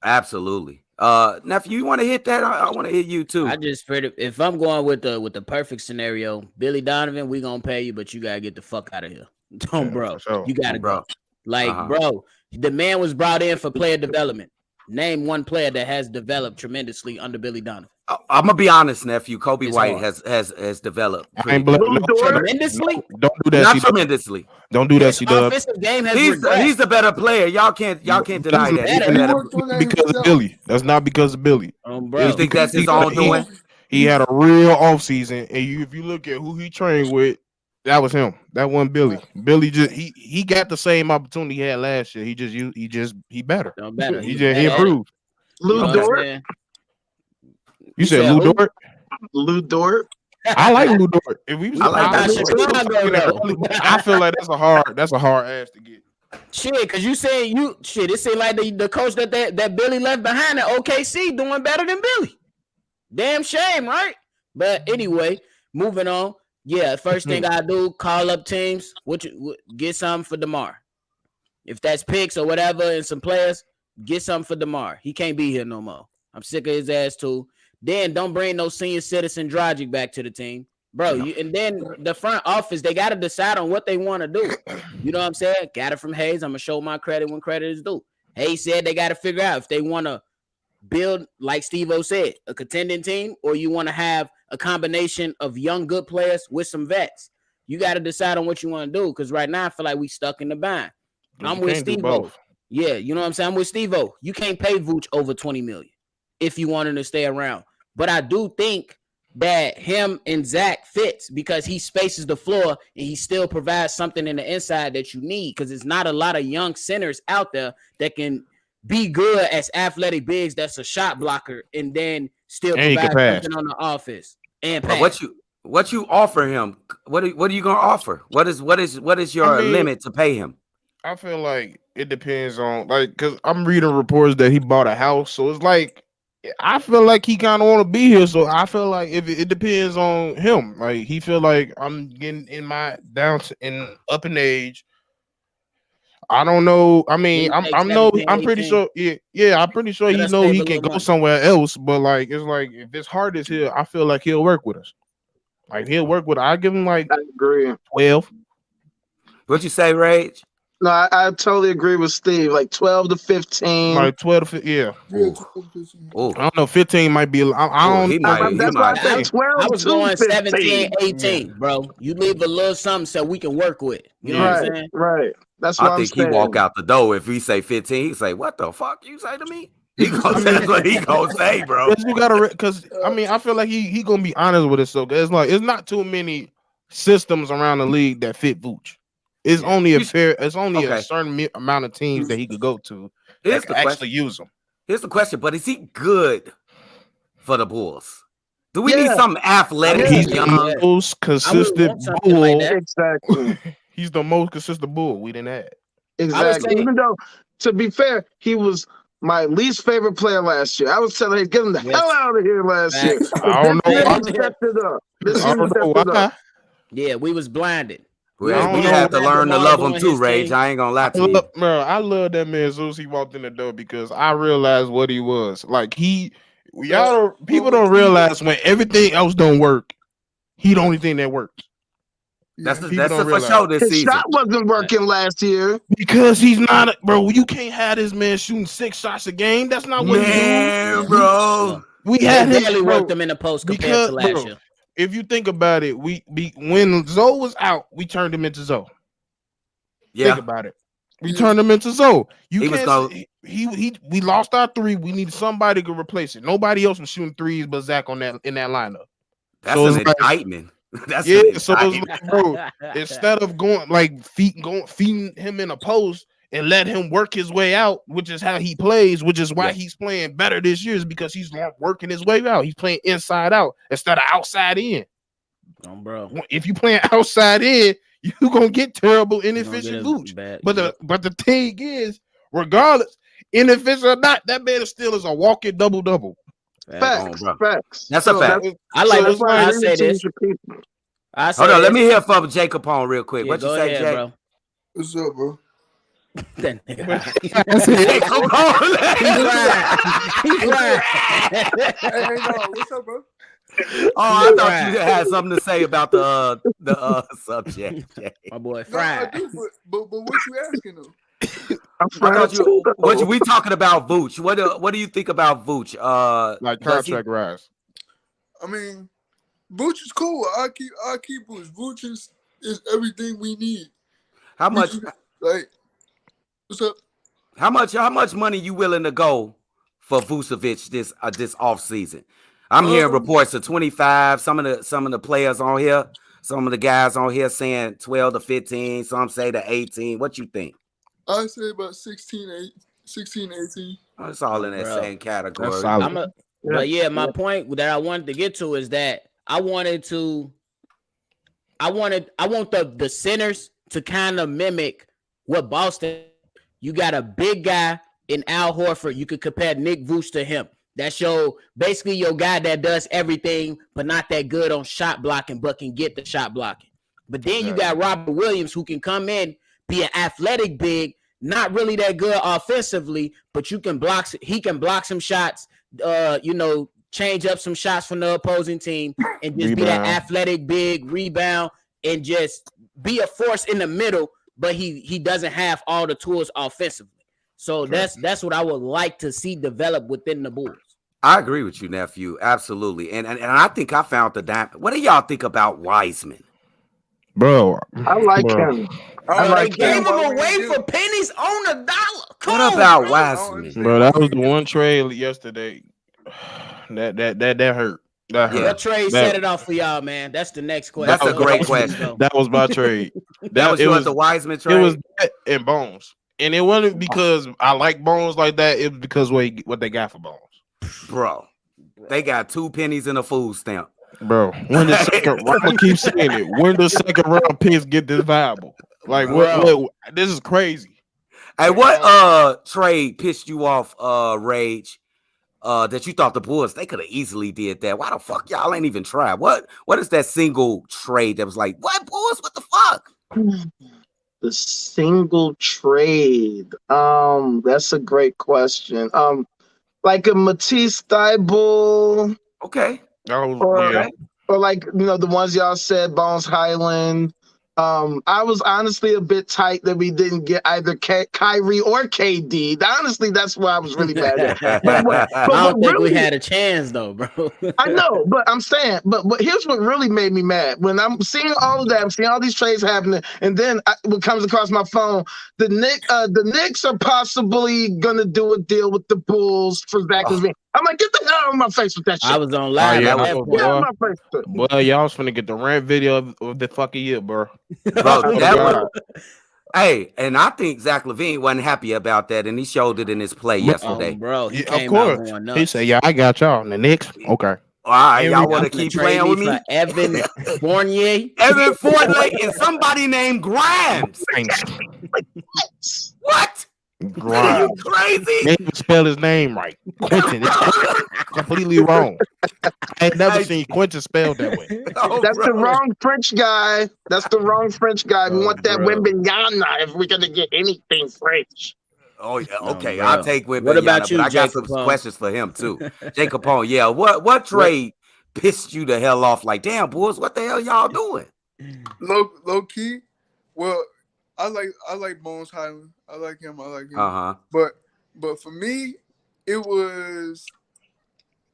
Absolutely. Nephew, you want to hit that? I want to hit you too. I just if I'm going with the perfect scenario, Billy Donovan, we gonna pay you, but you gotta get the fuck out of here. Bro, you gotta go. Like, bro, the man was brought in for player development. Name one player that has developed tremendously under Billy Donovan. I'm gonna be honest, nephew. Kobe White has developed tremendously. Don't do that. Not tremendously. Don't do that. Offensive game has he's a better player. Y'all can't deny that. Because of Billy. That's not because of Billy. Bro. You think that's his own doing? He had a real offseason, and if you look at who he trained with, that was him. That wasn't Billy. Billy just he got the same opportunity he had last year. He better. He improved. Lou Dort. You said Lou Dort? Lou Dort. I like Lou Dort. If we I feel like that's a hard ass to get. Shit, because you say it seemed like the coach that Billy left behind at OKC doing better than Billy. Damn shame, right? But anyway, moving on. Yeah, first thing I do, call up teams. Get something for DeMar. If that's picks or whatever and some players, get something for DeMar. He can't be here no more. I'm sick of his ass too. Then don't bring no senior citizen Dragic back to the team. Bro, and then the front office, they got to decide on what they want to do. You know what I'm saying? Got it from Hayes. I'm going to show my credit when credit is due. Hayes said they got to figure out if they want to build, like Steve-O said, a contending team, or you want to have a combination of young good players with some vets. You got to decide on what you want to do, because right now I feel like we stuck in the bind. I'm with Steve-O. Yeah, you know what I'm saying? I'm with Steve-O. You can't pay Vooch over $20 million if you want him to stay around. But I do think that him and Zach fits because he spaces the floor and he still provides something in the inside that you need, because it's not a lot of young centers out there that can be good as athletic bigs that's a shot blocker and then still provide something on the offense and pass. What you offer him? What are you gonna offer? What is your limit to pay him? I feel like it depends on, like, because I'm reading reports that he bought a house, so it's like I feel like he kind of want to be here. So I feel like if it depends on him, like he feel like I'm getting in my up in age. I don't know. I mean, I'm pretty sure. Yeah, I'm pretty sure he know he can go somewhere else. But like, it's like if his heart is here, I feel like he'll work with us. Like he'll work with. I give him like I agree. 12. What'd you say, Rage? No, I totally agree with Steve. Like 12 to 15. Like 12 to 15. Yeah. I don't know. 15 might be. I don't know. That's why I said 12. I was going 17, 18, bro. You leave a little something so we can work with. You know what I'm saying? Right. That's what I'm saying. He walk out the door if we say 15. He say, "What the fuck you say to me?" That's what he gonna say, bro. You gotta, because I mean, I feel like he gonna be honest with it. So it's like it's not too many systems around the league that fit Vooch. It's only a certain amount of teams that he could go to that can actually use him. Here's the question: but is he good for the Bulls? Do we need something athletic? He's the most consistent bull. Like exactly. He's the most consistent bull we didn't have. Exactly. Even though, to be fair, he was my least favorite player last year. I was telling him, get him the hell out of here last year. I don't know. He stepped it up. I don't know why. Yeah, we was blinded. We have to learn to love him too, Rage. I ain't gonna lie to you. Bro, I love that man as soon as he walked in the door because I realized what he was. Like people don't realize when everything else don't work, he the only thing that works. That's the for sure this season. His shot wasn't working last year because he's not, bro. You can't have this man shooting 6 shots a game. That's not what he do, bro. We had barely worked him in the post compared to last year. If you think about it, when Zoe was out, we turned him into Zoe. Yeah, think about it. We turned him into Zoe. We lost our 3. We needed somebody to replace it. Nobody else was shooting 3s but Zach in that lineup. That's an indictment. That's so it's like, bro, instead of going like feeding him in a post and let him work his way out, which is how he plays, which is why he's playing better this year, is because he's not working his way out. He's playing inside out instead of outside in. Bro, if you playing outside in, you're gonna get terrible inefficient Vooch. But the thing is, regardless, inefficient or not, that man still is a walking double. Facts. That's a fact. I like this. I say this. Hold on, let me hear from Jacob on real quick. What you say, Jay? Bro? What's up, bro? That nigga. He's right. Hey, no, what's up, bro? Oh, I thought you had something to say about the subject. My boy, Fried. No, I do, but what you asking though? We talking about Vooch? What do you think about Vooch? Like contract rise. I mean, Vooch is cool. I keep Vooch. Vooch is everything we need. How much? What's up? How much money you willing to go for Vucevic this offseason? I'm hearing reports of 25. Some of the players on here, some of the guys on here saying 12 to 15. Some say to 18. What you think? I say about 16, 18. Oh, it's all in that same category. But yeah, my point that I wanted to get to is that I want the centers to kind of mimic what Boston. You got a big guy in Al Horford. You could compare Nick Vooch to him. That's basically your guy that does everything, but not that good on shot blocking, but can get the shot blocking. But then you got Robert Williams, who can come in, be an athletic big, not really that good offensively, but he can block some shots, change up some shots from the opposing team and just be that athletic big, rebound, and just be a force in the middle, but he doesn't have all the tools offensively. So that's what I would like to see develop within the Bulls. I agree with you, nephew. Absolutely. And I think I found the diamond. What do y'all think about Wiseman? Bro, I like him. I They like gave him. him away for pennies on the dollar. Come What on, about bro. Wiseman? Bro, that was the one trade yesterday. That hurt. That hurt. What trade set it off for y'all, man? That's the next question. That's a great question. That was my trade. That was yours, the Wiseman trade? It was that and Bones. And it wasn't because I like Bones like that. It was because what they got for Bones. Bro, they got 2 pennies and a food stamp. Bro, when the second I'm gonna keep saying it. When the second round picks get this viable? Like what this is crazy. Hey, what trade pissed you off, Rage? That you thought the Bulls they could have easily did that. Why the fuck y'all ain't even tried? What is that single trade that was like, what Bulls? What the fuck? The single trade. That's a great question. Like a Matisse Thybulle. Okay. Or like, the ones y'all said, Bones Highland. I was honestly a bit tight that we didn't get either Kyrie or KD. Honestly, that's why I was really mad at. I don't think we had a chance though, bro. I know, but I'm saying, but here's what really made me mad. When I'm seeing all of that, I'm seeing all these trades happening, and then what comes across my phone, the Knicks are possibly gonna do a deal with the Bulls for Zach LaVine. I'm like, get the hell out of my face with that shit. I was on live. Get out of my face. Boy, y'all was finna get the rant video of the fucking year, bro. Hey, and I think Zach LaVine wasn't happy about that, and he showed it in his play yesterday. Bro, he of course. He said, "Yeah, I got y'all." And the Knicks, okay. All right, y'all want to keep playing with me? Evan Fournier, and somebody named Grimes. What? Are you crazy? They even spell his name right. Quentin. It's completely wrong. I ain't never seen Quentin spelled that way. That's the wrong French guy. That's the wrong French guy. We want that Wembanyama if we're gonna get anything French. Oh yeah, okay. I'll take Wembanyama. What about you, I got Jacob some questions for him too. Jacob Capone, yeah. What trade pissed you the hell off? Like, damn, boys, what the hell y'all doing? Low key. Well, I like Bones Highland. I like him. But for me, it was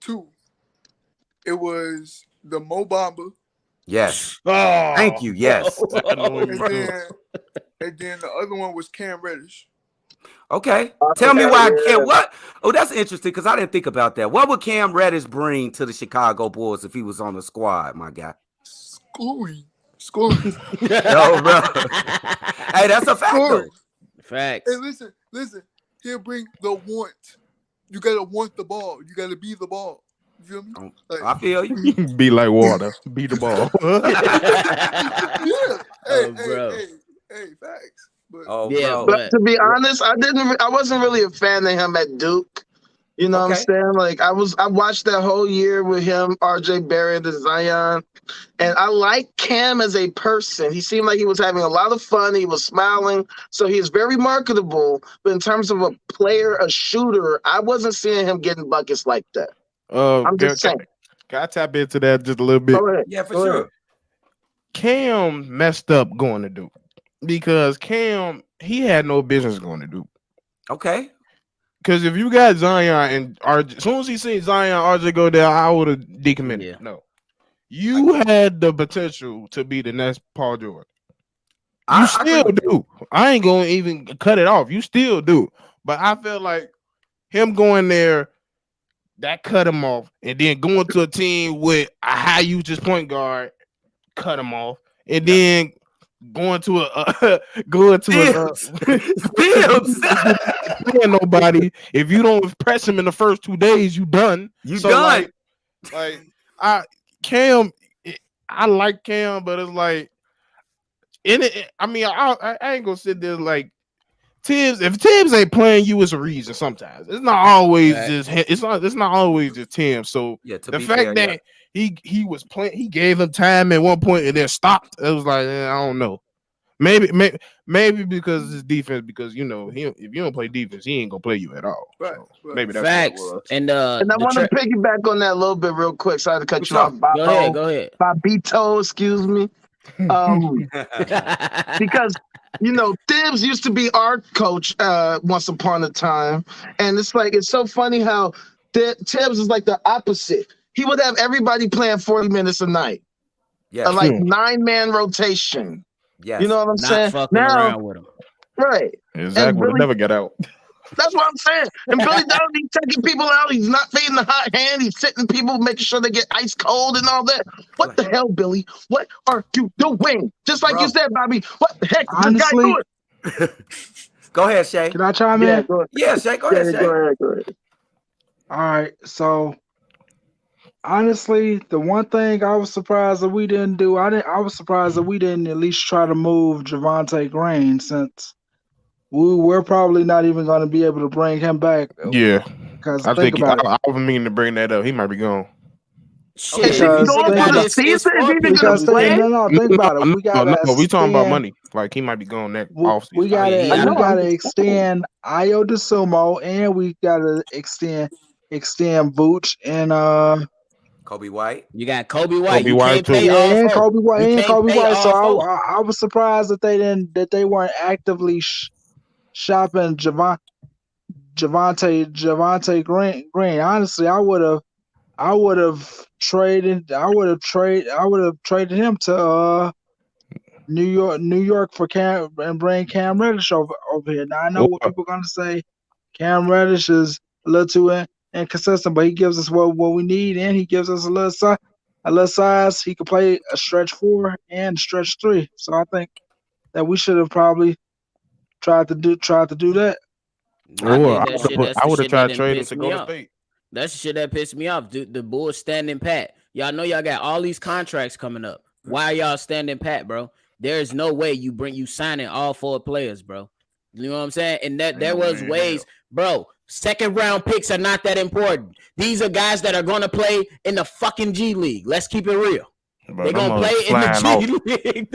2. It was the Mo Bamba. Yes. Oh, thank you. Yes. And then the other one was Cam Reddish. Okay. Tell me why Cam. What? Oh, that's interesting because I didn't think about that. What would Cam Reddish bring to the Chicago Bulls if he was on the squad, my guy? Scoring. No, bro. Hey, that's a fact. Though. Facts. Hey, listen. He'll bring the want. You gotta want the ball. You gotta be the ball. You feel me? I feel you. Be like water. Be the ball. Hey, facts. But to be honest, I wasn't really a fan of him at Duke. You know what I'm saying? Like I watched that whole year with him, RJ Barrett, and Zion, and I like Cam as a person. He seemed like he was having a lot of fun. He was smiling, so he's very marketable. But in terms of a player, a shooter, I wasn't seeing him getting buckets like that. I'm just saying. Can I tap into that just a little bit? Yeah, for sure. Cam messed up going to Duke because Cam he had no business going to Duke. Okay. Because if you got Zion and RJ, as soon as he seen Zion RJ go there, I would have decommitted. Yeah. No, you had the potential to be the next Paul George. You still do. I ain't gonna even cut it off. You still do. But I feel like him going there, that cut him off, and then going to a team with a high usage point guard, cut him off, and then going to nobody. If you don't impress him in the first 2 days, you done. Done. I like Cam, but it's like I ain't gonna sit there like Tibbs. If Tibbs ain't playing you, it's a reason. Sometimes it's not always it's not always just him. So the fact that he was playing, he gave him time at one point and then stopped. It was like I don't know. Maybe because it's defense. Because if you don't play defense, he ain't gonna play you at all. Right. So maybe that's facts. And I want to piggyback on that a little bit real quick. Sorry to cut you off. Go ahead. Babito, excuse me. Because You know, Tibbs used to be our coach once upon a time, and it's so funny how Tibbs is like the opposite. He would have everybody playing 40 minutes a night, Yes. like 9-man rotation. Yes. You know what I'm Not saying? fucking around with him. Right. Exactly. And Would Billy, never get out. that's what I'm saying. And Billy Donovan, he's taking people out. He's not feeding the hot hand. He's sitting people, making sure they get ice cold and all that. What the hell, Billy? What are you doing? Just like you said, Bobby. What the heck is this guy Honestly, doing? Go ahead, Shay. can I chime in? Go ahead. Yeah, Shay. Go ahead, Shay. Go ahead. All right. So honestly, the one thing I was surprised that we didn't do, I was surprised that we didn't at least try to move Javante Green, since we're probably not even going to be able to bring him back. Yeah. Because I think think about it. I was meaning to bring that up. He might be gone. Shit, Is he Because going think for the about- season? Is he even going Because to play? think about it. We got we talking about money. Like he might be going next off We season. got I to know, we got to extend Io DeSumo, and we got to extend Vooch and Kobe White. you got Kobe White. Kobe You White can't too. pay all four. Kobe White You and can't Kobe pay White. So all four. I was surprised that they weren't actively shopping Javante Green. Honestly, I would have traded him to New York for Cam and bring Cam Reddish over here. Now I know what people are gonna say. Cam Reddish is a little too inconsistent, but he gives us what we need, and he gives us a little size. He could play a stretch 4 and a stretch 3. So I think that we should have probably tried to do that. I would have tried trading to go to State. That's the shit that pissed me off. Dude, the Bulls standing pat. Y'all know y'all got all these contracts coming up. Why are y'all standing pat, bro? There's no way you signing all 4 players, bro. You know what I'm saying? And there was ways, bro. Second round picks are not that important. These are guys that are going to play in the fucking G League. Let's keep it real. They're going to play in the G League.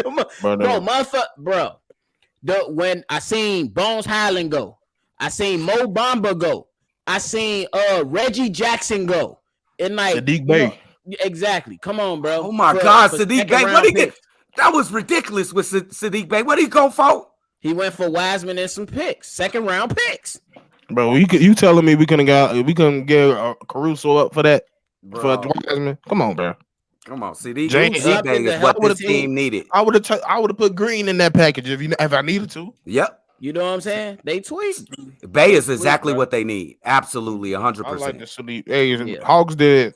Bro. When I seen Bones Highland go, I seen Mo Bamba go, I seen Reggie Jackson go, and like Sadiq Bey. Exactly. Come on, bro. Oh my God, Sadiq Bey. What he get? That was ridiculous with Sadiq Bey. What did he go for? He went for Wiseman and some picks, second round picks. Bro, you telling me we couldn't get Caruso up for that? Bro. For Wiseman? Come on, bro. Come on, Sadiq Bey is what this team needed. I would have put Green in that package if I needed to. Yep. You know what I'm saying? They tweet. Bay is exactly what they need. Absolutely, 100%. I like the Sadiq. Hey, Hawks did.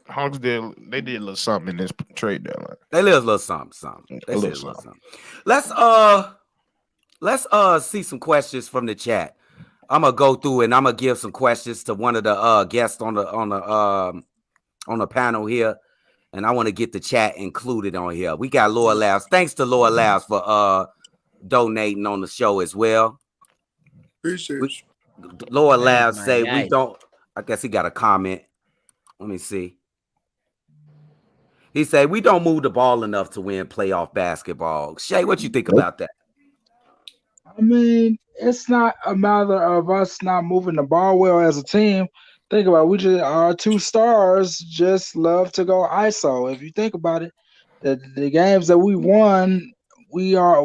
They did a little something in this trade deadline. They did a little something. They did a little something. Let's see some questions from the chat. I'm gonna go through and I'm gonna give some questions to one of the guests on the panel here, and I want to get the chat included on here. We got Laura Labs. Thanks to Laura Labs for donating on the show as well. Appreciate you. Laura Labs say we don't. I guess he got a comment. Let me see. He said we don't move the ball enough to win playoff basketball. Shay, what you think about that? I mean, it's not a matter of us not moving the ball well as a team. Think about it. Our 2 stars just love to go ISO. If you think about it, the games that we won, we are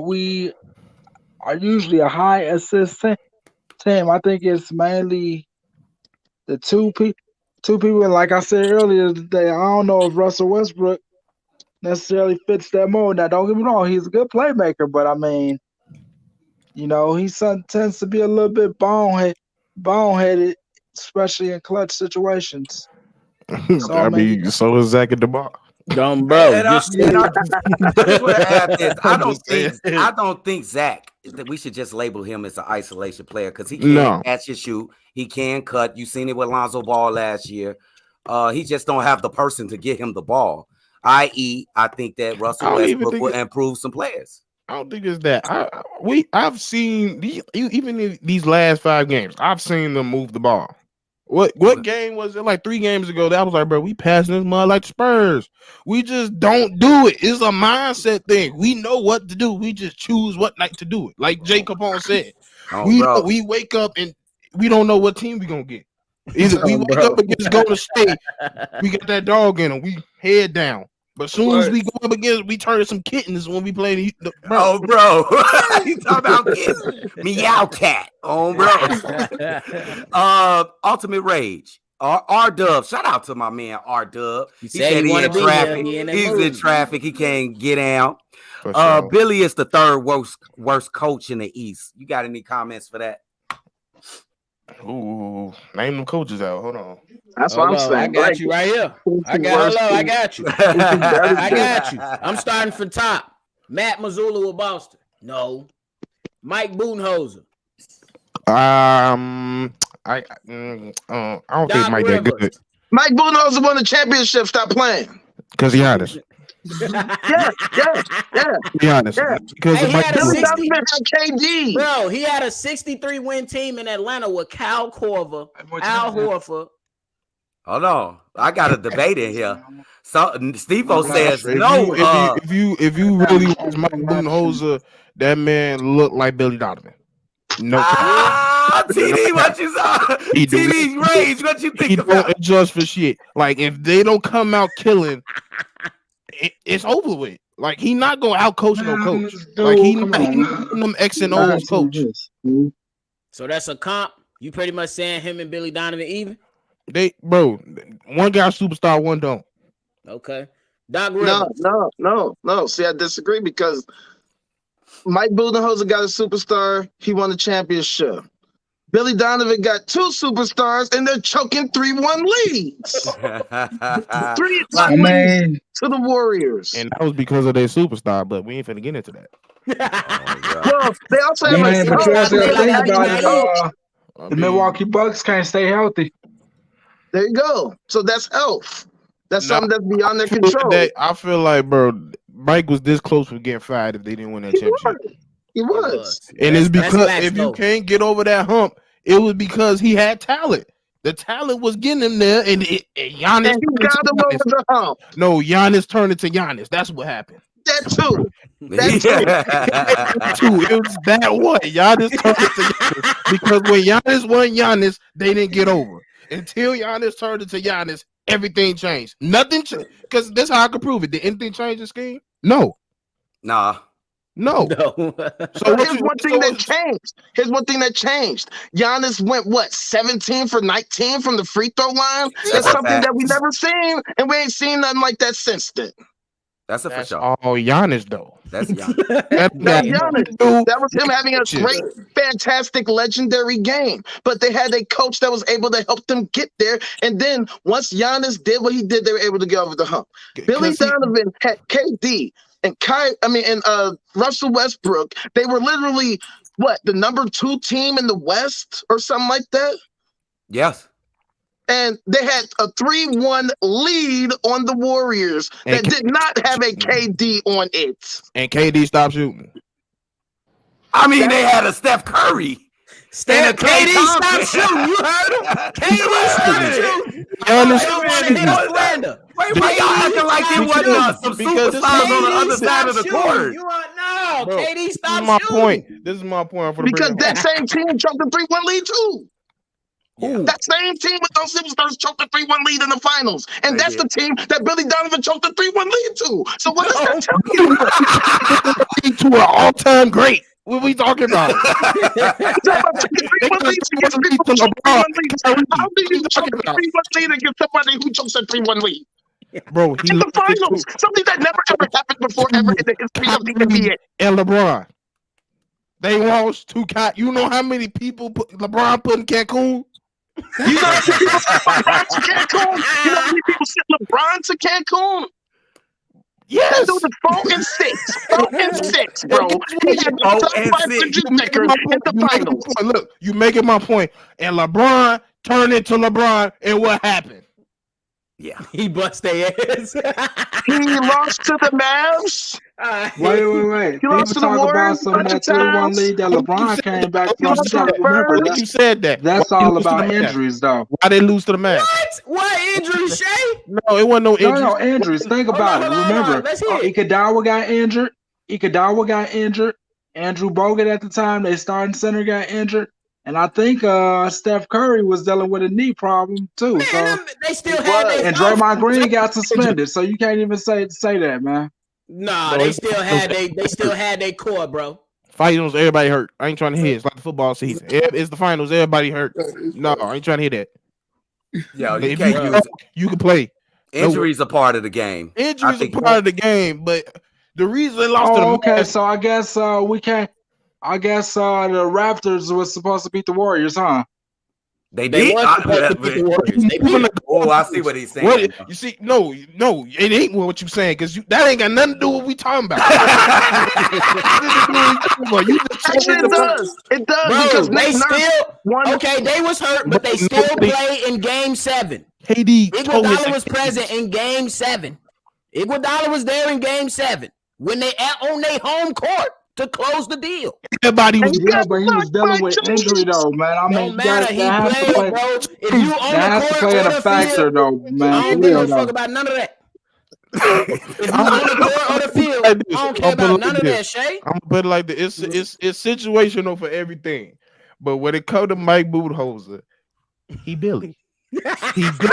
usually a high assist team. I think it's mainly the two people. And like I said earlier today, I don't know if Russell Westbrook necessarily fits that mold. Now, don't get me wrong, he's a good playmaker, but I mean, you know, he tends to be a little bit boneheaded, especially in clutch situations. So so is Zach at the bar. Dumb bro. I just want to add this. I don't think Zach, that we should just label him as an isolation player because he can't catch and shoot. He can cut. You seen it with Lonzo Ball last year. He just don't have the person to get him the ball. I.e., I think that Russell Westbrook will improve some players. I don't think it's that. I've seen even in these last 5 games, I've seen them move the ball. What game was it? Like 3 games ago, that was like, bro, we passing this mud like the Spurs. We just don't do it. It's a mindset thing. We know what to do. We just choose what night to do it. Like Jay Capone said, we wake up and we don't know what team we gonna get. Either we wake up against Golden State, we got that dog in them. We head down. But as soon as we go up against, we turn some kittens when we play. Bro. Oh, bro. You talking about kittens? Meow cat. Oh, bro. Ultimate Rage. R-Dub. Shout out to my man R-Dub. He said he in traffic. He's in traffic. He can't get out. Sure. Billy is the third worst coach in the East. You got any comments for that? Ooh, name them coaches out. Hold on. That's what I'm saying. I got you right here. I got you. I got you. I'm starting from top. Matt Mazzulla with Boston. No. Mike Budenholzer. I don't think Mike that good. Mike Budenholzer won the championship. Stop playing. Because he honest. Yeah. Be honest. Yeah. Because he had a KD. Bro, he had a 63-win team in Atlanta with Kyle Korver, Al Horford. Hold on, I got a debate in here. So Steve-O says no. If you really watch Mike Budenholzer, that man looked like Billy Donovan. No. TD, what you saw? TD Rage, what you think he about? Don't adjust for shit. Like if they don't come out killing, it's over with. Like he not gonna out coach no coach. Like he them X and O's coach. So that's a comp. You pretty much saying him and Billy Donovan even? One guy superstar, one don't. Okay. Doc Rivers. No. See, I disagree because Mike Budenholzer got a superstar. He won the championship. Billy Donovan got 2 superstars, and they're choking 3-1 leads. 3-1 leads to the Warriors. And that was because of their superstar, but we ain't finna get into that. Well, they also have the Milwaukee Bucks can't stay healthy. There you go. So that's health. That's something that's beyond their control. I feel like, bro, Mike was this close to getting fired if they didn't win that championship. He was. And it's because if you can't get over that hump, it was because he had talent. The talent was getting him there, and Giannis. And he got him over the hump. No, Giannis turned into Giannis. That's what happened. That too. It was that one. Giannis turned into Giannis because when Giannis won Giannis, they didn't get over. Until Giannis turned into Giannis, everything changed. Nothing changed because that's how I could prove it. Did anything change the scheme? No. Nah. No. So here's one thing that changed. Giannis went 17 for 19 from the free throw line. That's something that we never seen, and we ain't seen nothing like that since then. That's for sure. Oh, Giannis though. That's Giannis. That's Giannis. That was him having a great, fantastic, legendary game. But they had a coach that was able to help them get there. And then once Giannis did what he did, they were able to get over the hump. Billy Donovan had KD. And Russell Westbrook, they were literally the number 2 team in the West or something like that. Yes. And they had a 3-1 lead on the Warriors that did not have a KD on it. And KD stopped shooting. I mean, they had a Steph Curry. KD stopped shooting. You heard him? KD stopped shooting. Why y'all acting like it wasn't some superstars on the other side of the court? KD stopped shooting. This is my point. Because that same team choked the 3-1 lead too. Yeah. That same team with those superstars choked the 3-1 lead in the finals. And that's the team that Billy Donovan choked the 3-1 lead to. So what does that tell you? To an all-time great. What are we talking about? How do you choke a 3-1 lead against somebody who chokes a 3-1 lead? Bro, in the finals. Something that never ever happened before ever in the history of the NBA. And LeBron. They lost to you know how many people LeBron put in Cancun? You know how many people sent LeBron to Cancun? You know how many people sent LeBron to Cancun? Yes. That dude is 4-6, bro. He had 5 makers in the finals. Look, you making my point. And LeBron turned into LeBron, and what happened? Yeah, he bust their ass. He lost to the Mavs. Wait. He lost to the Warriors. Some of that 3-1 lead that LeBron came back from. You said that. That's all about injuries, though. Why they lose to the Mavs? What injuries, Shay? No, it wasn't no injuries. No injuries. Think about it. Remember, Iguodala got injured. Andrew Bogut at the time, their starting center got injured. And I think Steph Curry was dealing with a knee problem too. Man, So they still had their and Draymond Green got suspended. So you can't even say that, man. Nah, they still had their core, bro. Finals, everybody hurt. I ain't trying to hear it. It's like the football season. It's the finals, everybody hurt. No, I ain't trying to hear that. Yo, you can't use you can play. Injuries are part of the game. Injuries are part of the game, but the reason they lost to the okay, so I guess we can't. I guess the Raptors was supposed to beat the Warriors, huh? They beat the Warriors. Oh, I see what he's saying. What, you see, no, it ain't what you saying because that ain't got nothing to do with what we talking about. Actually, it does. It does. Bro, because they still they was hurt, but they still play in Game 7. KD Iguodala was present in Game 7. Iguodala was there in Game 7 when they on their home court to close the deal. Everybody was but he was dealing with injury though, man. I mean, no matter, he played, bro. If you on the court play or a factor field, though, man. I don't give a fuck about none of that. If you on the court or the field, I don't care about none of that, Shay. I'm gonna put it like this. It's situational for everything. But when it comes to Mike Budenholzer, he Billy. He good.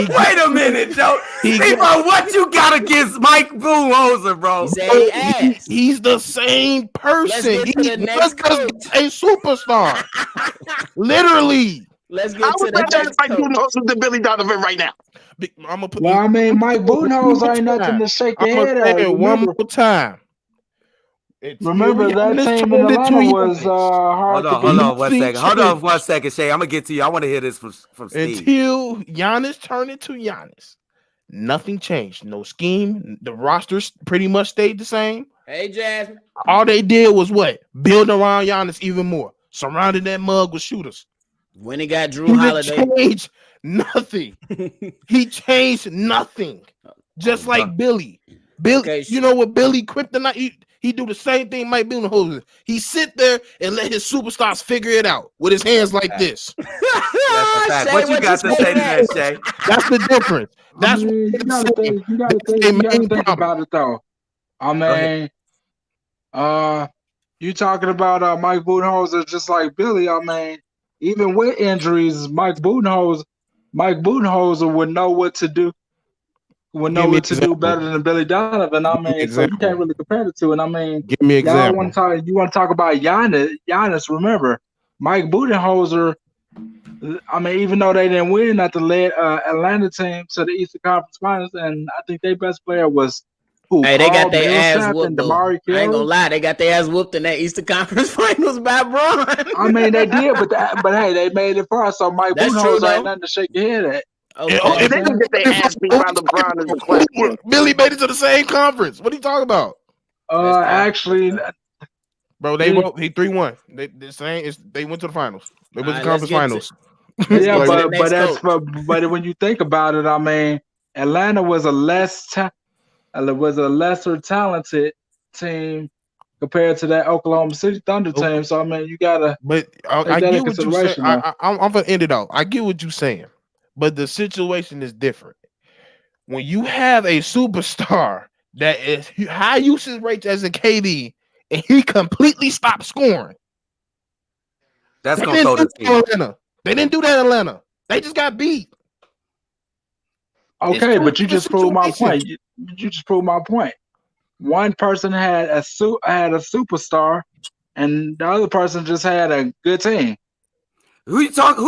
Wait a minute, Joe. Bro, what you got against Mike Budenholzer, bro? He's the same person. He's a superstar. Literally. Let's get to the next Mike Budenholzer than Billy Donovan right now. I'm gonna put I mean, Mike Budenholzer ain't nothing to shake your head at. One more time. Remember that team in Atlanta was hard to beat. Hold on 1 second. Hold on 1 second, Shay. I'm gonna get to you. I want to hear this from Steve. Until Giannis turned into Giannis, nothing changed. No scheme. The rosters pretty much stayed the same. Hey, Jasmine. All they did was what? Build around Giannis even more. Surrounded that mug with shooters. When he got Drew Holiday, changed nothing. He changed nothing. Just like Billy. Okay, you know what Billy Kryptonite? He do the same thing Mike Budenholzer. He sit there and let his superstars figure it out with his hands like this. That's a fact. What you got to say to that, Shay? That's the difference. That's you gotta think about it though. I mean, you talking about Mike Budenholzer just like Billy. I mean, even with injuries, Mike Budenholzer would know what to do. Would know what to do better than Billy Donovan. I mean, so you can't really compare the two. And I mean, give me an example. You want to talk about Giannis? Remember, Mike Budenholzer. I mean, even though they didn't win, at the led Atlanta team to the Eastern Conference Finals, and I think their best player was who? Hey, they got their ass whooped. I ain't Kelly. gonna lie, they got their ass whooped in that Eastern Conference Finals by Bron. I mean, they did, but hey, they made it far. So Mike Budenholzer ain't nothing to shake your head at. Okay. They didn't get their ass beat by LeBron is the question. Billy made it to the same conference. What are you talking about? Actually, bro, they 3-1. They went to the finals. They went to the conference finals. Yeah, but when you think about it, I mean, Atlanta was a lesser talented team compared to that Oklahoma City Thunder team. So I mean, you gotta. But I get what you're saying. I'm gonna end it off. I get what you're saying, but the situation is different. When you have a superstar that is high usage rates as a KD, and he completely stopped scoring, that's gonna throw the team. They didn't do that in Atlanta. They just got beat. Okay, but you just proved my point. You just proved my point. One person had a superstar, and the other person just had a good team. Who you talking?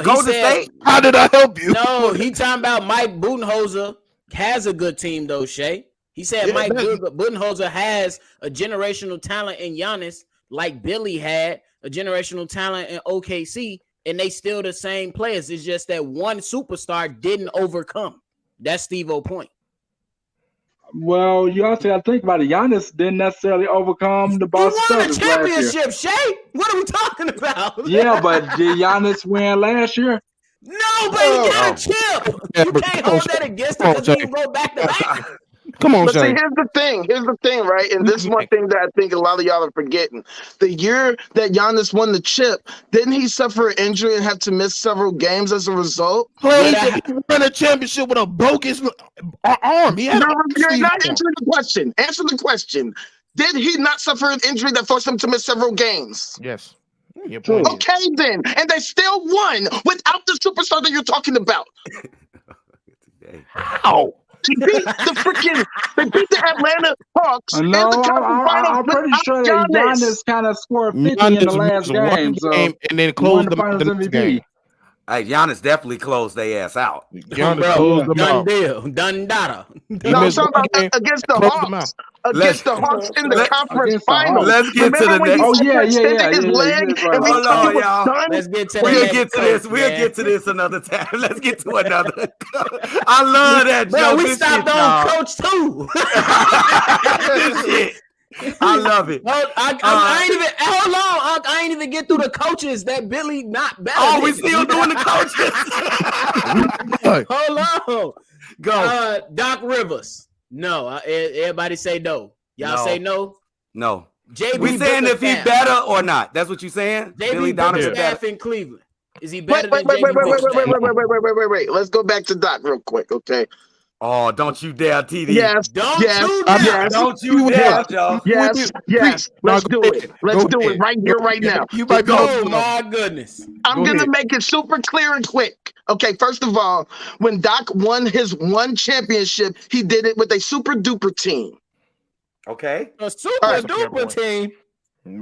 Golden State? How did I help you? No, he talking about Mike Budenholzer has a good team though, Shay. He said Mike Budenholzer has a generational talent in Giannis, like Billy had a generational talent in OKC, and they still the same players. It's just that one superstar didn't overcome. That's Steve-O's point. Well, you also got to think about it. Giannis didn't necessarily overcome the Boston Celtics. He won a championship, Shay. What are we talking about? Yeah, but did Giannis win last year? No, but he got a chip. You can't hold that against him because he wrote back to back. Come on, but Shane. see, here's the thing, right? And this is one thing that I think a lot of y'all are forgetting. The year that Giannis won the chip, didn't he suffer an injury and have to miss several games as a result? He won a championship with a broken arm. You're not answering the question. Answer the question. Did he not suffer an injury that forced him to miss several games? Yes. Okay, then, and they still won without the superstar that you're talking about. How? They beat the Atlanta Hawks in the conference finals I'm pretty without sure that Giannis. Giannis kind of scored 50 in the last game, so and then won closed the them Finals the next MVP. game. Hey, Giannis definitely closed their ass out. Giannis closed them Done out. deal. Done data. No, I'm talking about against the Hawks. Against the Hawks in the conference finals. Let's get to the Remember when next. he extended his leg and we Hold thought he on, was y'all. done? Let's get to the We'll next get to coach, this. We'll man. get to this another time. Let's get to another. I love that Bro, joke. we This stopped shit, on dog. coach too. This shit. I love it. I ain't even hold on. I ain't even get through the coaches that Billy not better. Oh, than. we still doing the coaches. Hold on. Go. Doc Rivers. No. Everybody say no. Y'all No. say no. No. JB We saying if he better or not. That's what you saying? Billy JB Donovan Bickerstaff better. in Cleveland. Is he Wait, better wait, than wait, wait, JB wait, wait, wait, Bickerstaff? wait. Let's go back to Doc real quick, okay? Oh, don't you dare, TD. Yes, Don't yes, you dare. yes, Don't you dare, Joe. yes. Let's do it. Let's do it right here, right now. You might be Oh my goodness. I'm gonna make it super clear and quick. Okay, first of all, when Doc won his one championship, he did it with a super duper team. Okay. A super duper team.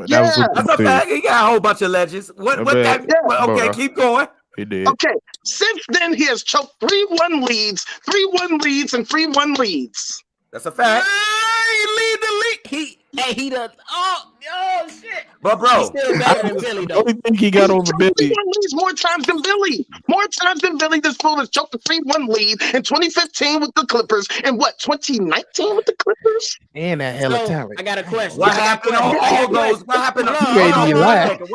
Yeah. That's a fact. He got a whole bunch of legends. What that? Yeah. Well, okay, keep going. He did. Okay. Since then, he has choked 3-1 leads, 3-1 leads, and 3-1 leads. That's a fact. He lead the league. He done. Oh shit. But bro, He's still better than Billy I though. don't think he got over Billy. 3-1 leads more times than Billy. More times than Billy. This fool has choked a 3-1 lead in 2015 with the Clippers and what 2019 with the Clippers. And that hella talent. I got a question. what happened on all those? What happened on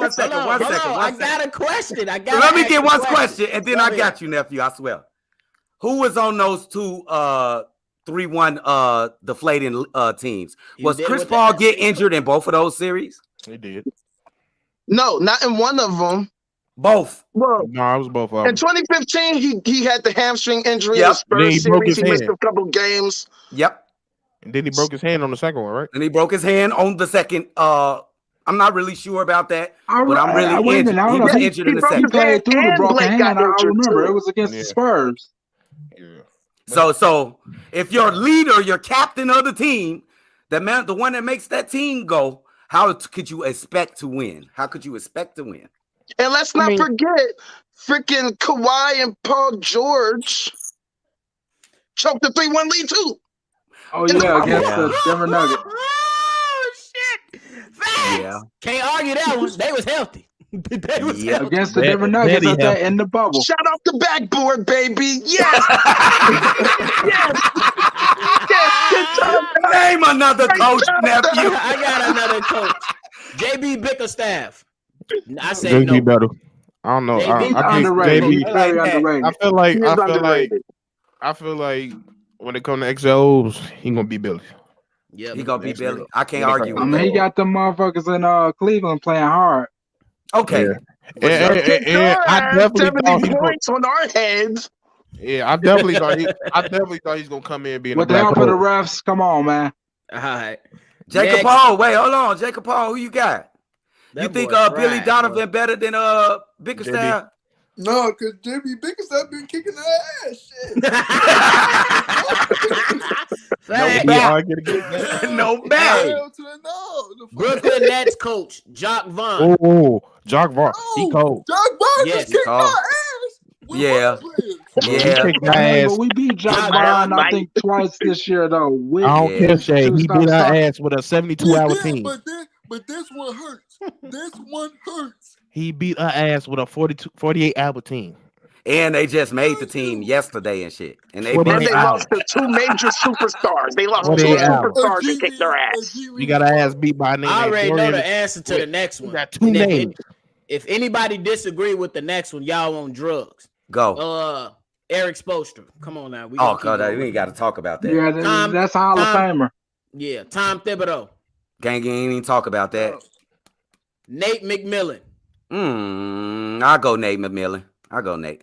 One second. I got a question. Let me get one question, and then I got you, nephew. I swear. Who was on those two 3-1 deflating teams? Was Chris Paul get injured in both of those series? He did. No, not in one of them. Both. Well, No, it was both of them. in 2015, he had the hamstring injury Yep. in the Spurs Then he broke series. his He missed hand. a couple games. Yep. And then he broke his hand on the second one, right? And he broke his hand on the second. I'm not really sure about that, but I'm really injured. He was injured in the second. He played through the broken Blake hand. got I injured, remember too. it was against the Spurs. Yeah. So if your leader, your captain of the team, the one that makes that team go, how could you expect to win? How could you expect to win? And let's not forget, freaking Kawhi and Paul George choked the 3-1 lead too. Oh yeah, against the Denver Nuggets. Oh shit! Facts. Yeah. Can't argue that one. They was healthy. They was healthy. Against the Denver Nuggets in the bubble. Shout out the backboard, baby. Yes. Yes. Good job. Name another coach, nephew. I got another coach. JB Bickerstaff. I say JB no. better. I don't know. I think Underrated. He's JB. very underrated. I feel like when it comes to XLs, he gonna be Billy. Yeah, He gonna be Billy. I can't argue I with mean, he that. got them motherfuckers in Cleveland playing hard. Okay. Yeah. And I definitely thought 70 he was. points on our heads. Yeah, I definitely thought he's gonna come in being With a the black help of the coach. refs, come on, man. All right. Jacob Next. Paul. Wait, hold on. Jacob Paul, who you got? That You think boy Billy fried, Donovan bro. better than Bickerstaff? No, because JB Bickerstaff been kicking their ass. Shit. No bad. Hell to the no. The Brooklyn Nets coach Jock Vaughn. Oh, Jock Vaughn. He cold. Jock Vaughn Yes, just kicked cold. my ass. With Yeah. He Yeah. kicked our Hey, ass. but we beat Jock Jock Vaughn, I Vaughn, think, twice this year, though. I don't Yeah. care, Shay. He beat our ass with a 72-hour team. But this one hurts. This one hurts. He beat our ass with a 48-hour team. And they just made the team yesterday and shit. And they What And beat they lost to two major superstars. They lost What two they out? superstars and kicked their ass. You got our ass beat by a name. I already named know Dorian. the answer to the next one. got two And names. If anybody disagree with the next one, y'all on drugs. Go. Eric Spoelstra. Come on now. We Oh, gonna keep God, going. we ain't got to talk about that. Yeah, that's a Hall of Famer. Yeah, Tom Thibodeau. Gang ain't even talk about that. Nate McMillan. I'll go Nate McMillan. I'll go Nate.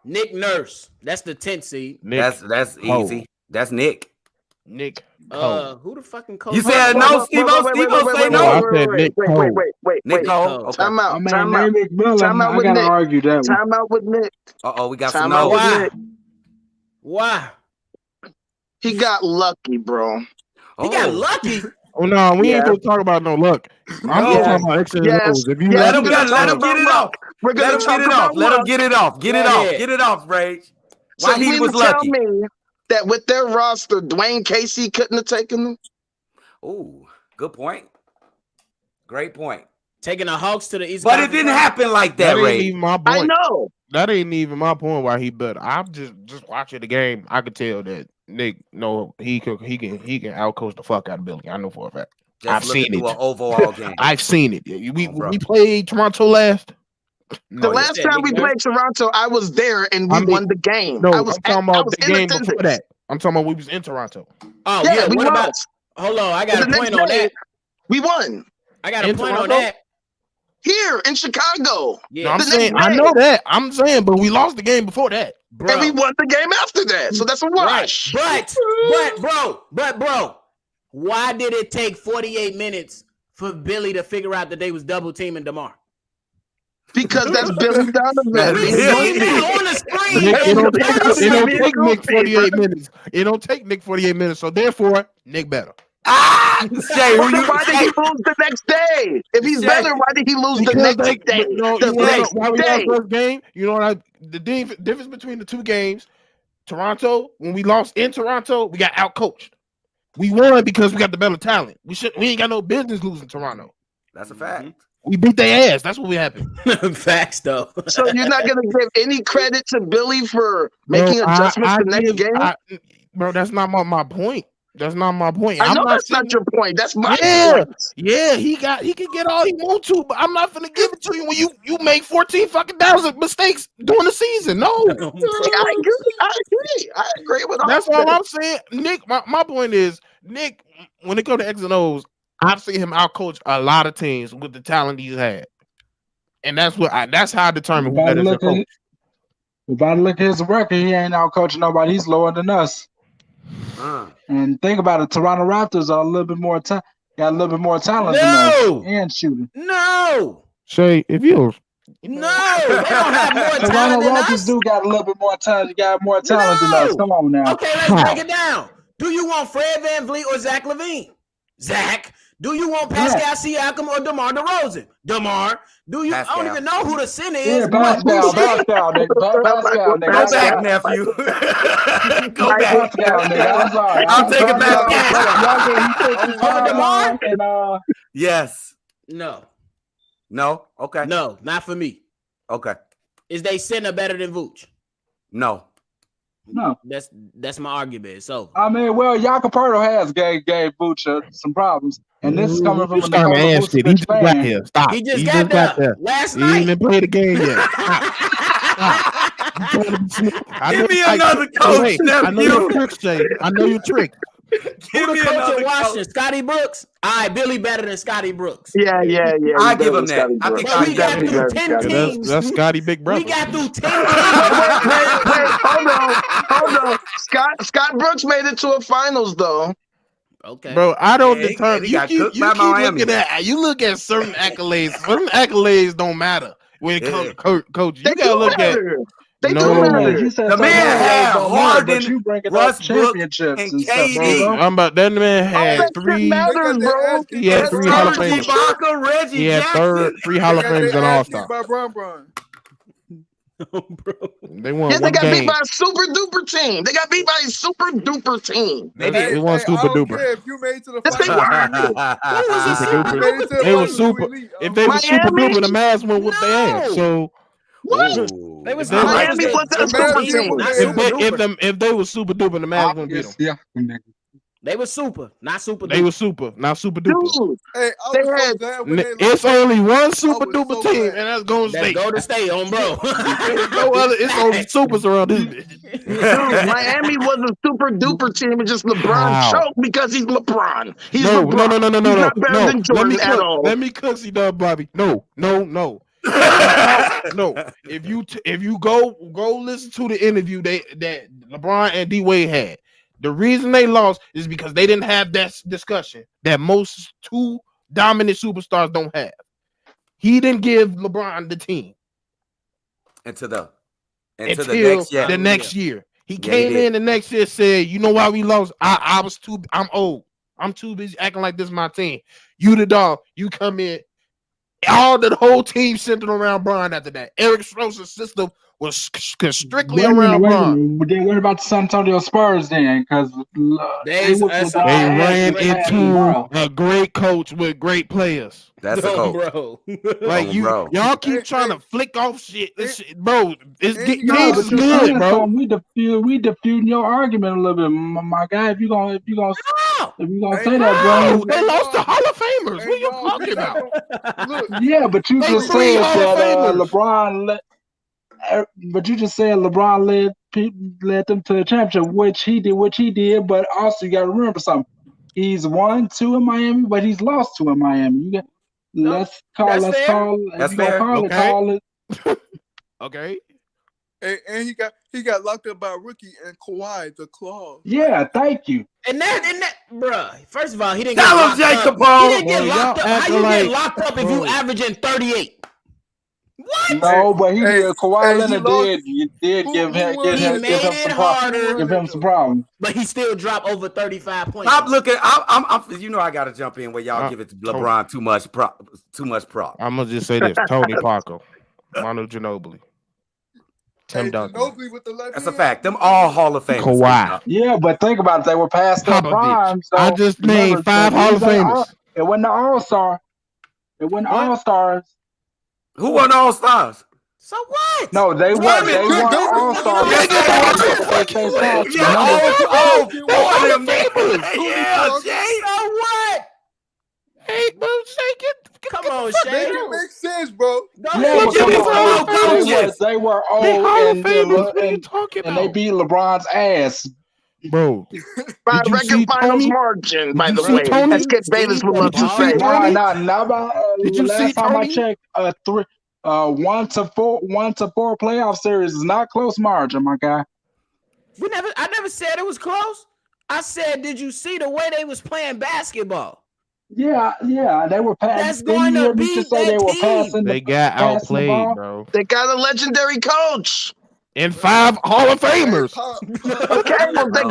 Nick Nurse. That's the 10th seed. Nick. That's easy. That's Nick. Nick Cole. Who the fucking coach? You said no, Steve-O? Steve-O say no? I said Nick Cole. Nick Cole? Okay. Time out. Time out. Nate McMillan, Time out I with gotta Nick. argue that one. Time out with Nick. We got some Time out no's. with Nick. Why? He got lucky, bro. He got lucky. Oh no, we ain't gonna talk about no luck. I'm just talking about X's and O's. If you let him get it off. We're gonna Let him get it off. Let him get it off. Get it off. Get it off, Rage. Why he was lucky? Tell me that with their roster, Dwayne Casey couldn't have taken them. Ooh, good point. Great point. Taking the Hawks to the East. But it didn't happen like that, ain't Rage. even my point. I know. That ain't even my point. Why he better? I'm just watching the game. I could tell that Nick, he can outcoach the fuck out of Billy. I know for a fact. I've seen it. An overall game. I've seen it. We played Toronto last. The last time we played Toronto, I was there and we won the game. No, I'm talking about the game before that. I'm talking about we was in Toronto. Oh yeah. We What won. about? Hold on, I got a point on that. We won. I got a point on that. Here in Chicago. Yeah, no, I'm saying I know that. I'm saying, but we lost the game before that, bro. And we won the game after that. So that's a wash. Right. But bro, why did it take 48 minutes for Billy to figure out that they was double teaming DeMar? Because that's Billy Donovan. We see that on the screen. It don't take Nick 48 minutes. It don't take Nick 48 minutes. So therefore, Nick better. Shay, why did he lose the next day? If he's better, why did he lose the next day? Why we lost first game? You know what? The difference between the two games, Toronto, when we lost in Toronto, we got outcoached. We won because we got the better talent. We ain't got no business losing Toronto. That's a fact. We beat their ass. That's what happened. Facts, though. So you're not gonna give any credit to Billy for making adjustments the next game? Bro, that's not my point. That's not my point. I know that's not your point. That's my point. Yeah, he can get all he wants to, but I'm not gonna give it to you when you make 14 fucking thousand mistakes during the season. No. I agree with all that's all I'm saying. Nick, my point is, Nick, when it comes to X and O's, I've seen him outcoach a lot of teams with the talent he's had. And that's how I determine who better coach. If I look at his record, he ain't outcoaching nobody. He's lower than us. And think about it, Toronto Raptors are a little bit more got a little bit more talent than us and shooting. No, Shay, if you they don't have more talent Toronto than Raptors us. do got a little bit more talent. You got more talent than us. Come on now. Okay, let's break it down. Do you want Fred VanVleet or Zach LaVine? Zach. Do you want Pascal Siakam or DeMar DeRozan? DeMar. Do you? Pascal. I don't even know who the center is. Yeah, Pascal, nigga. Go back, nephew. Go back. Pascal, nigga. I'm sorry. I'll take it back. DeMar? Yes. No. No? Okay. No, not for me. Okay. Is they center better than Vooch? No. No. That's my argument. So I mean, well, Jakob Poeltl has gave Vooch some problems, and this is coming from He just got here. Stop. He just got there last night. He didn't play the game yet. Give me another coach, nephew. I know your tricks, Jay. I know your trick. Who the coach in Washington? Scotty Brooks. All right, Billy better than Scotty Brooks. Yeah. I give him that. I think we got through 10 teams. That's Scotty Big Brother. We got through 10 teams. Hold on. Scott Brooks made it to a finals though. Okay, bro. I don't determine. You keep looking at. You look at certain accolades. Certain accolades don't matter when it comes to coach. You gotta look at. They do matter. The man had Harden, Westbrook, and KD. I'm about that man had three. Matters, bro. He had 3 Hall of Famers. He had 3 Hall of Famers and All Star. They won. They got beat by a super duper team. They got beat by a super duper team. They won super duper. If you made it to the finals, they were super. If they were super duper, the Mavs went with their ass. So. What? They was Miami wasn't a super team. If they were super duper, the Mavs wouldn't beat them. Yeah. They were super, not super duper. They were super, not super duper. Dude, it's only one super duper team, and that's Golden State. Golden State on bro. No other. It's only supers around this bitch. Dude, Miami was a super duper team, and just LeBron choked because he's LeBron. He's LeBron. No. He's not better than Jordan at all. Let me cook you, dub, Bobby. No. No. If you go listen to the interview that LeBron and D Wade had, The reason they lost is because they didn't have that discussion that most two dominant superstars don't have. He didn't give LeBron the team until the next year. He came in the next year, said, "You know why we lost? I'm old. I'm too busy acting like this is my team. You the dog. You come in." The whole team centered around Bron after that. Eric Spoelstra's system was strictly around Bron. But then what about the San Antonio Spurs then? Because they ran into a great coach with great players. That's the coach, bro. Like y'all keep trying to flick off shit. This shit, bro. Teams is good, bro. We defusing your argument a little bit, my guy. If you gonna say that, bro, they lost to Hall of Famers. What are you talking about? Yeah, but you just said that LeBron let. But you just said LeBron led them to the championship, which he did. But also, you got to remember something. He's won 2 in Miami, but he's lost 2 in Miami. Let's call it. Okay. And he got locked up by a rookie and Kawhi the claw. Yeah, thank you. And that, bruh. First of all, he didn't get locked up. He didn't get locked up. How you get locked up if you averaging 38? What? No, but Kawhi Leonard did give him some problems. But he still dropped over 35 points. Stop looking. I'm I got to jump in where y'all give it to LeBron too much prop. I'm gonna just say this: Tony Parker, Manu Ginobili, Tim Duncan. That's a fact. Them all Hall of Famers. Kawhi. Yeah, but think about it. They were past their prime. So I just named 5 Hall of Famers. It wasn't the All-Star. It wasn't All-Stars. Who won All-Stars? So what? No, they won All-Stars. Yeah, Jay. So what? Hey, bro, shake it. Come on, Shay. It makes sense, bro. They were old and they beat LeBron's ass. Bro, by record finals margin, by the way. As Kip Bayless would love to say. Did you see time I checked, 1 to 4 playoff series is not close margin, my guy. I never said it was close. I said, did you see the way they was playing basketball? Yeah, they were passing. That's going to be that team. They got outplayed, bro. They got a legendary coach. And 5 Hall of Famers. Okay, well, they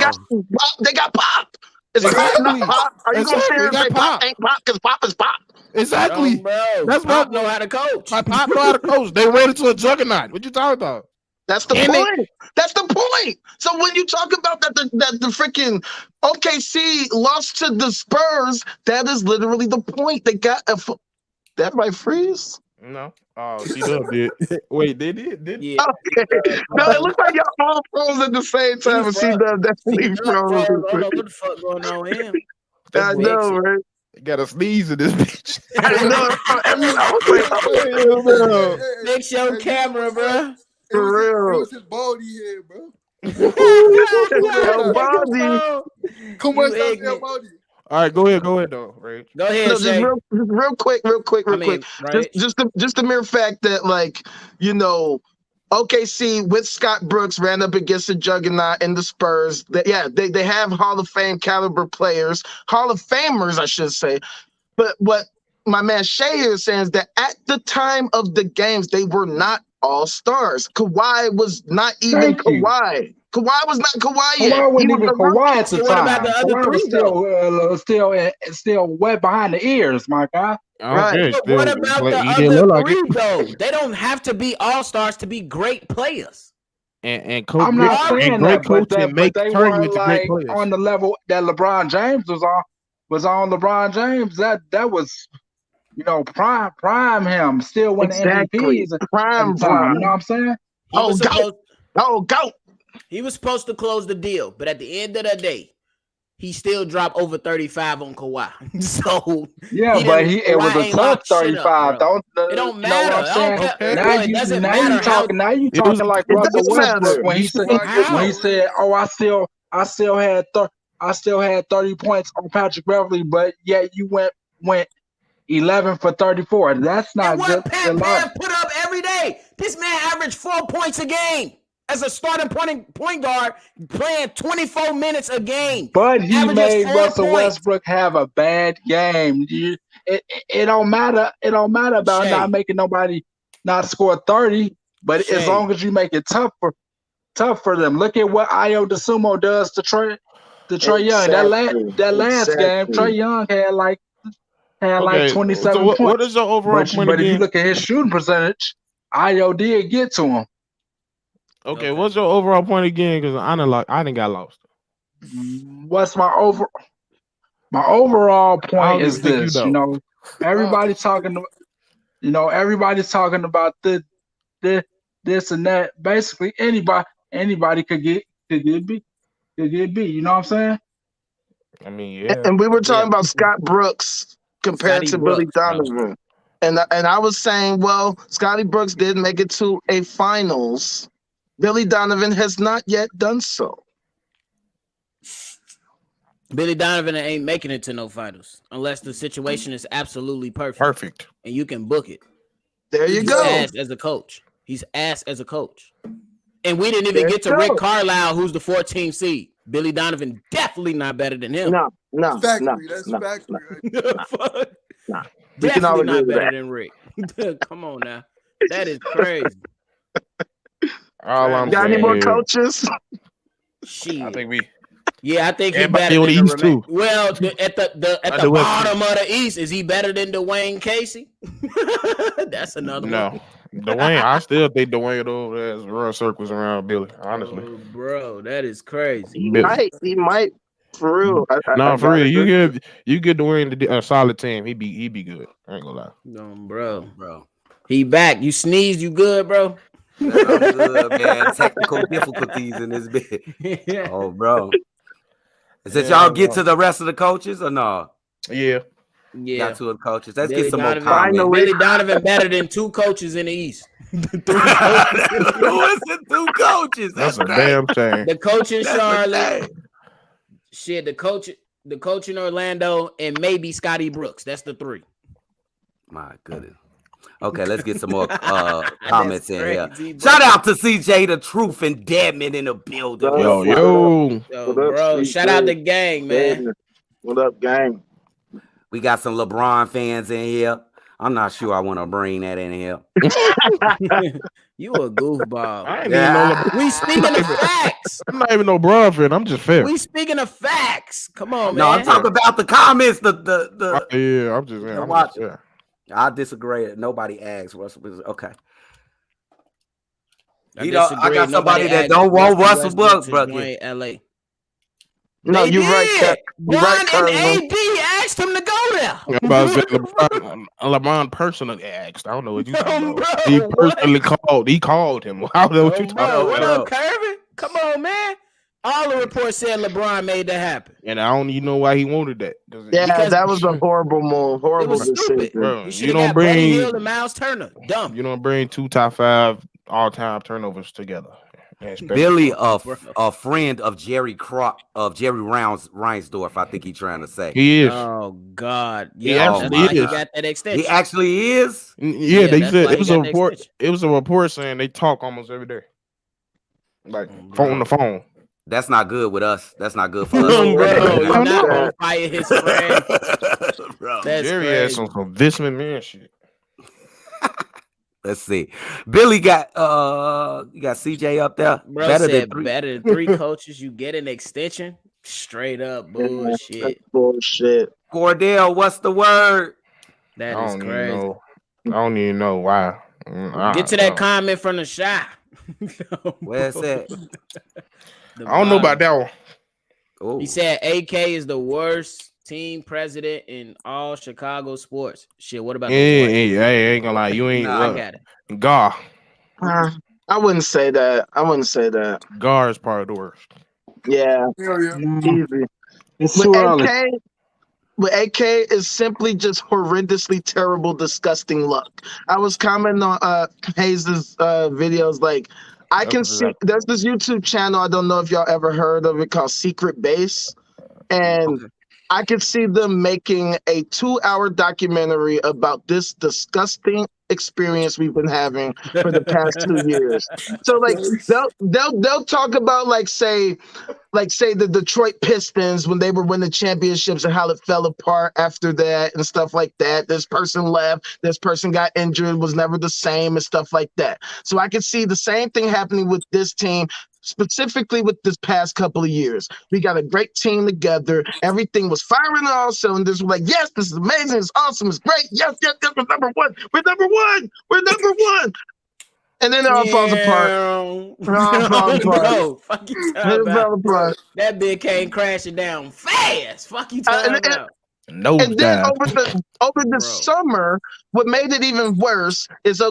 got Pop. Is exactly. Pop not Pop? Are you gonna say Pop ain't Pop because Pop is Pop? Exactly. Bro. That's Pop know how to coach. Pop know how to coach. They ran into a juggernaut. What you talking about? That's the point. That's the point. So when you talk about that the freaking OKC lost to the Spurs, that is literally the point. They got that might freeze. No. Oh, C-Dub did. Wait, they did? Yeah. Okay. No, it looks like y'all all froze at the same time. And C-Dub definitely froze. I don't know what the fuck going on with him. I know, man. They got a sneeze in this bitch. I know. Fix your camera, bro. For real. It was his baldy head, bro. El Baldy. Come on, El Baldy. All right, go ahead, though, Ray. Go ahead, no, Shay. real quick. Right? Just the mere fact that, like, OKC with Scott Brooks ran up against the juggernaut in the Spurs. They have Hall of Fame caliber players, Hall of Famers, I should say. But what my man Shay here is saying is that at the time of the games, they were not all-stars. Kawhi was not even Kawhi. Kawhi was not Kawhi yet. Kawhi wasn't even Kawhi at the time. What about the other three, still wet behind the ears, my guy. Right. But what about the other three, though? They don't have to be all-stars to be great players. And I'm not saying that, but they were like great on the level that LeBron James was on LeBron James. That was, prime him, still winning MVPs. Prime. You know what I'm saying? Go. He was supposed to close the deal, but at the end of the day, he still dropped over 35 on Kawhi. So but it was a tough 35. It don't matter. Now you talking like Russell Westbrook when he said, "Oh, I still had 30 points on Patrick Beverly, but yet you went 11 for 34. That's not good. What Pat put up every day? This man averaged 4 points a game. as a starting point guard, playing 24 minutes a game. But he made Russell points. Westbrook have a bad game. It don't matter. It don't matter about not making nobody not score 30. But as long as you make it tough for them. Look at what Ayo DeSumo does to Trae Young. That last game, Trae Young had like 27 points. What is the overall point But again? if you look at his shooting percentage, Ayo did get to him. Okay, what's your overall point again? Because I didn't got lost. What's my overall point is this? Everybody's talking about this and that. Basically, anybody could get B. You know what I'm saying? I mean, yeah. And we were talking about Scott Brooks compared to Billy Donovan. And I was saying, well, Scotty Brooks did make it to a finals. Billy Donovan has not yet done so. Billy Donovan ain't making it to no finals unless the situation is absolutely perfect. And you can book it. There you go. He's ass as a coach. He's ass as a coach. And we didn't even get to Rick Carlisle, who's the 14th seed. Billy Donovan definitely not better than him. No. Factory. That's factory. Right? Nah. Definitely not better than Rick. Come on now. That is crazy. Got any more coaches? Shit. I think we. Yeah, I think he's better than the East too. Well, at the bottom of the East, is he better than Dwayne Casey? That's another one. Dwayne, I still think Dwayne though has run circles around Billy. Honestly, bro, that is crazy. He might, for real. For real. You get Dwayne a solid team. He be good. I ain't gonna lie. No, bro. He back. You sneezed, you good, bro? I'm good, man. Technical difficulties in this bit. Oh, bro. Is it y'all get to the rest of the coaches or no? Yeah. Got two of the coaches. Let's Billy get some more comments. comments. Billy Donovan better than two coaches in the East. Who is the two coaches? That's a damn shame. The coach in Charlotte. Shit, the coach in Orlando, and maybe Scotty Brooks. That's the three. My goodness. Okay, let's get some more comments in here. Bro. Shout out to CJ the Truth and Deadman in the building. Yo, bro. Shout out the gang, man. What up, gang? We got some LeBron fans in here. I'm not sure I want to bring that in here. You a goofball. I ain't even know we speaking of facts. I'm not even no Bron fan. I'm just fair. We speaking of facts. Come on, man. No, I'm talking about the comments. Yeah, I'm just watching. I disagree. Nobody asked Russell. Okay. I got somebody that don't want Russell Westbrook. LA. No, you're right. Bron and AD asked him to go there. I'm about to say LeBron personally asked. I don't know what you talking about. He personally called. He called him. I don't know what you talking about. What up, Kirby? Come on, man. All the reports said LeBron made that happen. And I don't even know why he wanted that. Yeah, that was a horrible move. Horrible decision. Bro, you don't bring Buddy Hield and Miles Turner. Dumb. You don't bring two top 5 all-time turnovers together. Billy, a friend of Jerry Reinsdorf, I think he's trying to say. He is. Oh God, yeah, he got that extension. He actually is. Yeah, they said it was a report. It was a report saying they talk almost every day, like on the phone. That's not good with us. That's not good for us. Bro, you're not gonna fire his friend. Bro, Jerry has some Visman man shit. Let's see. Billy got you got CJ up there. Bro better than 3 coaches. You get an extension. Straight up bullshit. That's bullshit. Cordell, what's the word? That is crazy. I don't even know why. Get to that comment from the shot. Where's that? I don't know about that one. Ooh. He said AK is the worst team president in all Chicago sports. Shit, what about I ain't gonna lie. You ain't I got it. Gar. I wouldn't say that. Gar is part of the worst. Yeah. Easy. It's too early. With AK is simply just horrendously terrible, disgusting luck. I was commenting on Hayes' videos like I can see there's this YouTube channel, I don't know if y'all ever heard of it, called Secret Base. And I could see them making a 2-hour documentary about this disgusting experience we've been having for the past 2 years. So like they'll talk about like say the Detroit Pistons when they were winning championships and how it fell apart after that and stuff like that. This person left, this person got injured, was never the same and stuff like that. So I can see the same thing happening with this team, specifically with this past couple of years. We got a great team together. Everything was firing on all cylinders. We're like, yes, this is amazing. It's awesome. It's great. Yes, we're number one. We're number one. We're number one. And then it all falls apart. It all falls apart. No, fuck you talking about, bro. That bitch came crashing down fast. Fuck you talking about. And then over the summer, what made it even worse is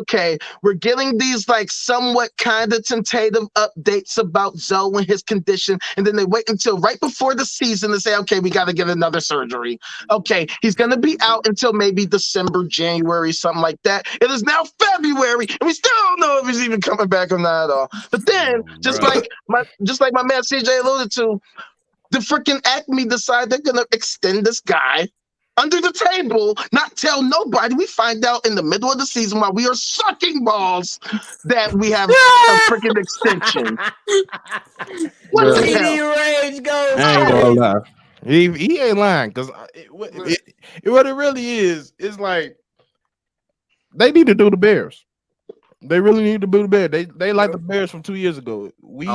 we're getting these like somewhat kind of tentative updates about Zoe and his condition, and then they wait until right before the season to say, okay, we got to get another surgery. Okay, he's gonna be out until maybe December, January, something like that. It is now February, and we still don't know if he's even coming back or not at all. But then, just like my man CJ alluded to, the freaking Acme decide they're gonna extend this guy under the table, not tell nobody. We find out in the middle of the season while we are sucking balls that we have a freaking extension. What the hell? Rage goes. I ain't gonna lie. He ain't lying because what it really is like they need to do the Bears. They really need to do the Bears. They like the Bears from 2 years ago. We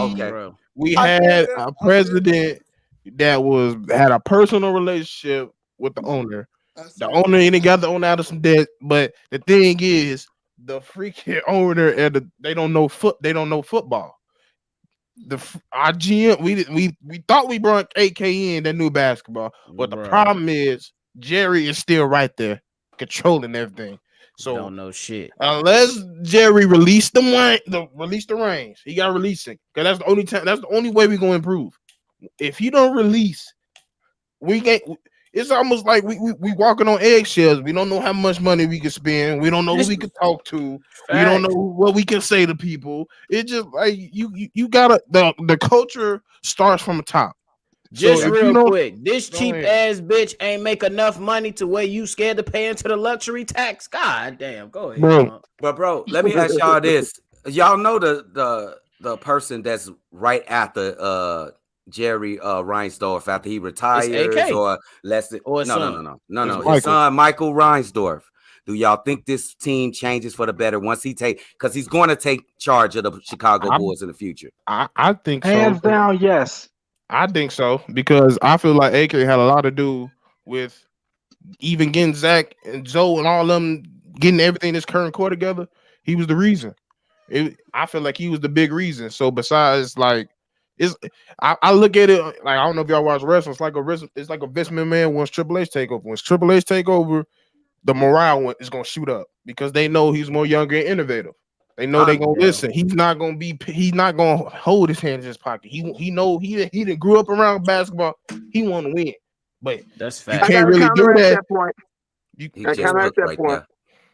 had a president that had a personal relationship with the owner. The owner ain't got the owner out of some debt, but the thing is, the freaking owner and they don't know football. Our GM, we thought we brought AK in that new basketball, but the problem is Jerry is still right there controlling everything. So don't know shit unless Jerry release the reins. He got to release it because that's the only time. That's the only way we're gonna improve. If he don't release, we can't. It's almost like we walking on eggshells. We don't know how much money we can spend. We don't know who we can talk to. We don't know what we can say to people. It's just like you gotta the culture starts from the top. Just so real quick, this cheap ass bitch ain't make enough money to where you scared to pay into the luxury tax. God damn, go ahead, bro. But bro, let me ask y'all this: y'all know the person that's right after Jerry Reinsdorf after he retires or less than no. His son Michael Reinsdorf. Do y'all think this team changes for the better once because he's going to take charge of the Chicago Bulls in the future? I think hands down, yes. I think so because I feel like AK had a lot to do with even getting Zach and Zoe and all of them getting everything this current core together. He was the reason. I feel like he was the big reason. So besides like. I look at it like I don't know if y'all watch wrestling. It's like a Vince McMahon once Triple H take over. Once Triple H take over, the morale is gonna shoot up because they know he's more younger and innovative. They know they're gonna listen. He's not gonna hold his hands in his pocket. He didn't grew up around basketball. He want to win, but that's fact. You can't really do that. I counteract that point.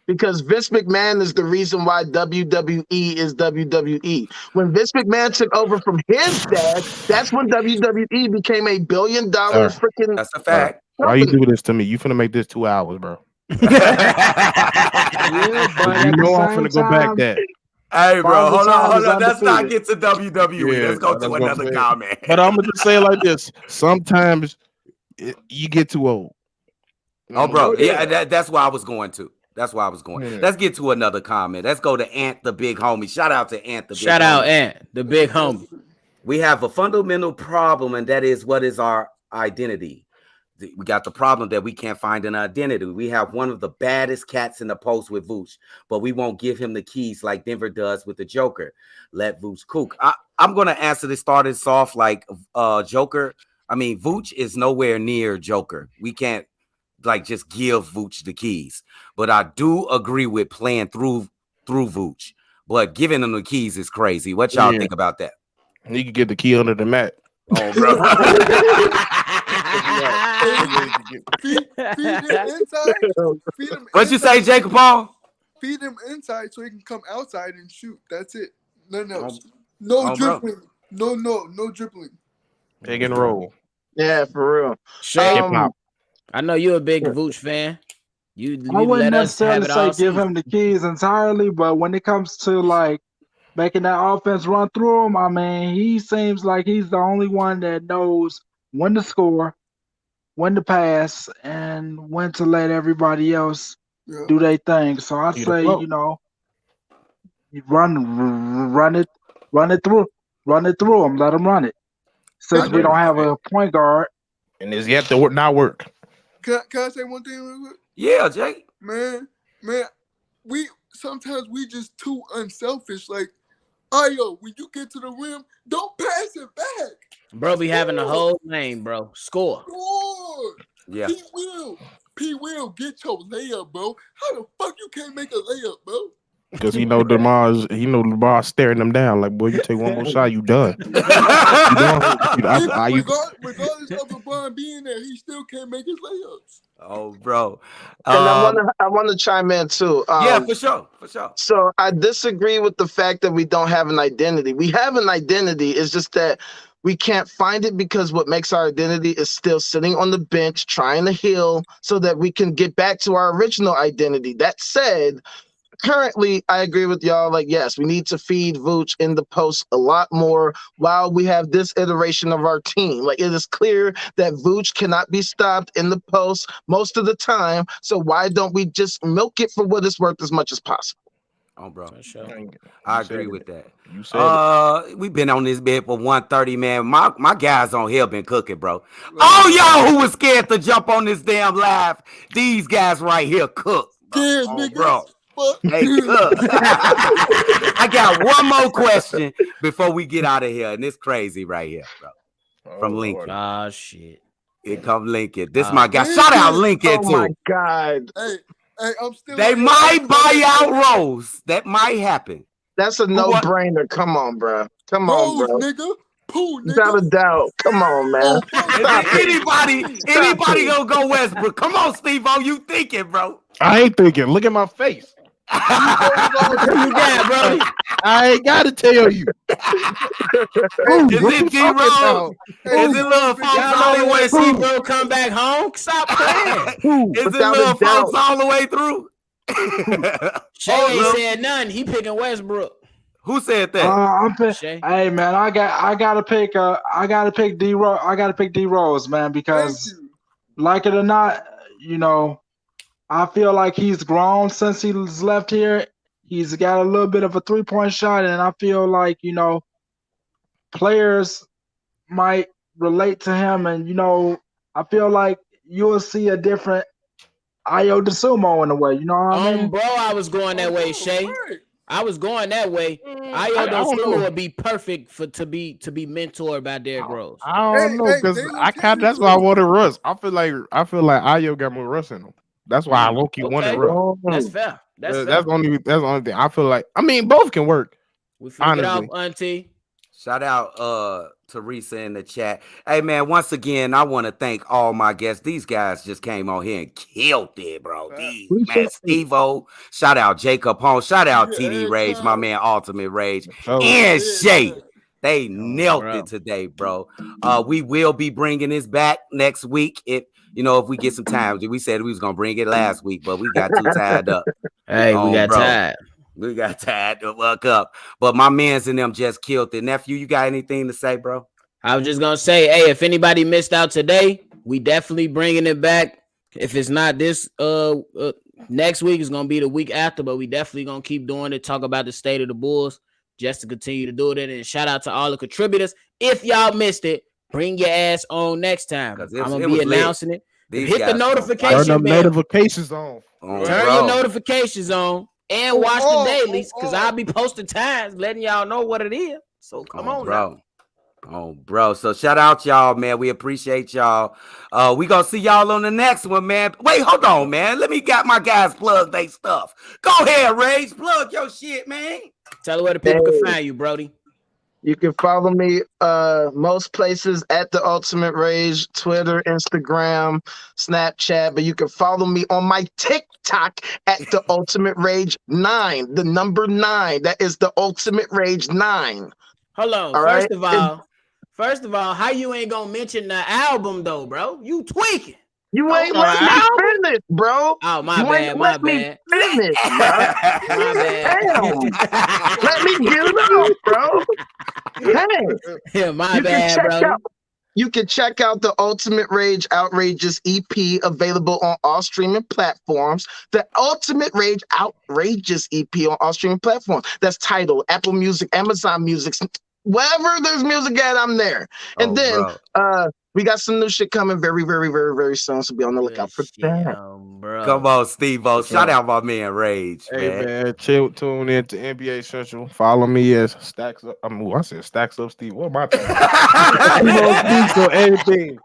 Because Vince McMahon is the reason why WWE is WWE. When Vince McMahon took over from his dad, that's when WWE became $1 billion freaking. That's a fact. Why you do this to me? You finna make this 2 hours, bro. You know I'm finna go back that. Hey, bro, hold on. Let's not get to WWE. Let's go to another comment. But I'm gonna just say it like this: sometimes you get too old. Oh, bro, yeah, that's why I was going to. That's why I was going. Yeah. Let's get to another comment. Let's go to Ant, the big homie. Shout out to Ant, the big homie. Shout out Ant, the big homie. We have a fundamental problem, and that is what is our identity. We got the problem that we can't find an identity. We have one of the baddest cats in the post with Vooch, but we won't give him the keys like Denver does with the Joker. Let Vooch cook. I'm going to answer this starting soft like Joker. I mean, Vooch is nowhere near Joker. We can't like just give Vooch the keys, but I do agree with playing through Vooch, but giving him the keys is crazy. What y'all think about that? He could get the key under the mat. Oh, bro. Feed him inside. What'd you say, Jacob Paul? Feed him inside so he can come outside and shoot. That's it. No dribbling. Bro. No dribbling. Pick and roll. Yeah, for real. I know you're a big Vooch fan. I wouldn't let us have necessarily it say all give season. him the keys entirely, but when it comes to like making that offense run through him, I mean, he seems like he's the only one that knows when to score, when to pass, and when to let everybody else do their thing. So I say, you know, you run it, run it through him, let him run it. Since we don't have a point guard, and it's yet to not work. Can I say one thing real quick? Yeah, Jake. Man, we sometimes we just too unselfish. Like, Ayo, when you get to the rim, don't pass it back. Bro, be having the whole lane, bro. Score. Yeah. P will get your layup, bro. How the fuck you can't make a layup, bro? Because Lamar's staring them down like, boy, you take one more shot, you done. Regardless of LeBron being there, he still can't make his layups. Oh, bro. And I want to chime in too. Yeah, for sure. So I disagree with the fact that we don't have an identity. We have an identity. It's just that we can't find it because what makes our identity is still sitting on the bench trying to heal so that we can get back to our original identity. That said, currently, I agree with y'all. Like, yes, we need to feed Vooch in the post a lot more while we have this iteration of our team. Like, it is clear that Vooch cannot be stopped in the post most of the time. So why don't we just milk it for what it's worth as much as possible? Oh, bro. Sure. I agree with that. You said we've been on this bed for 130, man. My guys on here been cooking, bro. All y'all who was scared to jump on this damn live, these guys right here cook. Yeah, bro. Hey, I got one more question before we get out of here, and it's crazy right here, bro. From Lincoln. Ah, shit. Here come Lincoln. This my guy. Shout out Lincoln too. Oh my God. Hey, I'm still. They might buy out Rose. That might happen. That's a no-brainer. Come on, bro. Come on, bro. Nigga. Pooh, nigga. Without a doubt. Come on, man. Anybody gonna go Westbrook? Come on, Steve-O. You thinking, bro? I ain't thinking. Look at my face. You got, bro. I ain't gotta tell you. Is it D-Rose? Is it little folks all the way through? Bro, come back home. Stop playing. Is it little folks all the way through? Shay ain't said nothing. He picking Westbrook. Who said that? Hey man, I gotta pick D Rose. I gotta pick D Rose, man, because like it or not, you know, I feel like he's grown since he's left here. He's got a little bit of a 3-point shot, and I feel like, you know, players might relate to him, and you know, I feel like you'll see a different Ayo DeSumo in a way. You know what I mean? Bro, I was going that way, Shay. I was going that way. Ayo DeSumo would be perfect to be mentored by Derrick Rose. I don't know, because that's why I wanted Russ. I feel like Ayo got more Russ in him. That's why I low-key wanted Russ. That's fair. That's the only thing. I feel like, I mean, both can work. We figured it out, Auntie. Shout out Teresa in the chat. Hey man, once again, I want to thank all my guests. These guys just came on here and killed it, bro. Man, Steve-O. Shout out Jacob Holmes. Shout out TD Rage, my man Ultimate Rage. And Shay. They nailed it today, bro. We will be bringing this back next week if we get some time. We said we was gonna bring it last week, but we got too tied up. Hey, we got tired. We got tired to work up. But my mans and them just killed it. Nephew, you got anything to say, bro? I was just gonna say, hey, if anybody missed out today, we definitely bringing it back. If it's not this next week, it's gonna be the week after, but we definitely gonna keep doing it. Talk about the state of the Bulls, just to continue to do it. And shout out to all the contributors. If y'all missed it, bring your ass on next time. I'm gonna be announcing it. Hit the notification bell. Turn them notifications on. Turn your notifications on. And watch the dailies, because I'll be posting times, letting y'all know what it is. So come on, bro. Oh, bro. So shout out y'all, man. We appreciate y'all. We gonna see y'all on the next one, man. Wait, hold on, man. Let me got my guys plug they stuff. Go ahead, Rage. Plug your shit, man. Tell her where the people can find you, Brody. You can follow me most places at The Ultimate Rage, Twitter, Instagram, Snapchat, but you can follow me on my TikTok at The Ultimate Rage 9, the number 9. That is The Ultimate Rage 9. Hold on. First of all, how you ain't gonna mention the album though, bro? You tweaking. You ain't let me finish, bro. Oh, my bad. My bad. Finish, bro. My bad. Damn. Let me get it off, bro. Hey. My bad, bro. You can check out the Ultimate Rage Outrageous EP available on all streaming platforms. The Ultimate Rage Outrageous EP on all streaming platforms. That's Tidal, Apple Music, Amazon Music, wherever there's music at, I'm there. And then we got some new shit coming very, very, very, very soon. So be on the lookout for that. Bro. Come on, Steve-O. Shout out my man Rage. Hey man, tune in to NBA Central. Follow me as Stacks Up. I said Stacks Up Steve. What am I talking? Steve on everything.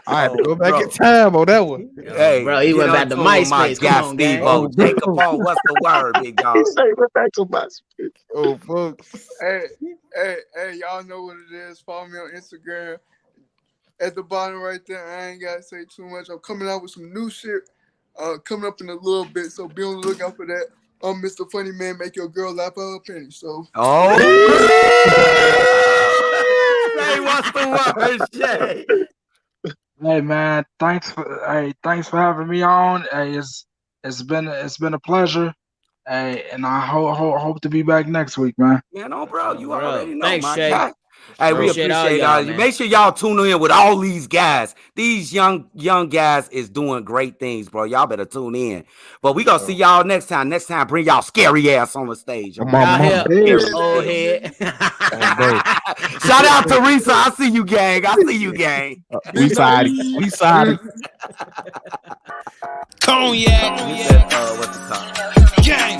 I had to go back in time on that one. Hey, bro, he went back to MySpace. Come on, Steve-O. Take a phone. What's the word, big dog? He said went back to MySpace. Oh, folks. Hey, y'all know what it is. Follow me on Instagram. At the bottom right there, I ain't gotta say too much. I'm coming out with some new shit coming up in a little bit, so be on the lookout for that. Mr. Funny Man, make your girl laugh at her penny. So Say what's the word, Shay? Hey man, thanks for having me on. Hey, it's been a pleasure. Hey, and I hope to be back next week, man. Man, bro, you already know. Thanks, Shay. God. Hey, we appreciate all you. Make sure y'all tune in with all these guys. These young guys is doing great things, bro. Y'all better tune in. But we gonna see y'all next time. Next time, bring y'all scary ass on the stage. Old head. Shout out to Teresa. I see you, gang. We side. Cognac. What's the top? Gang.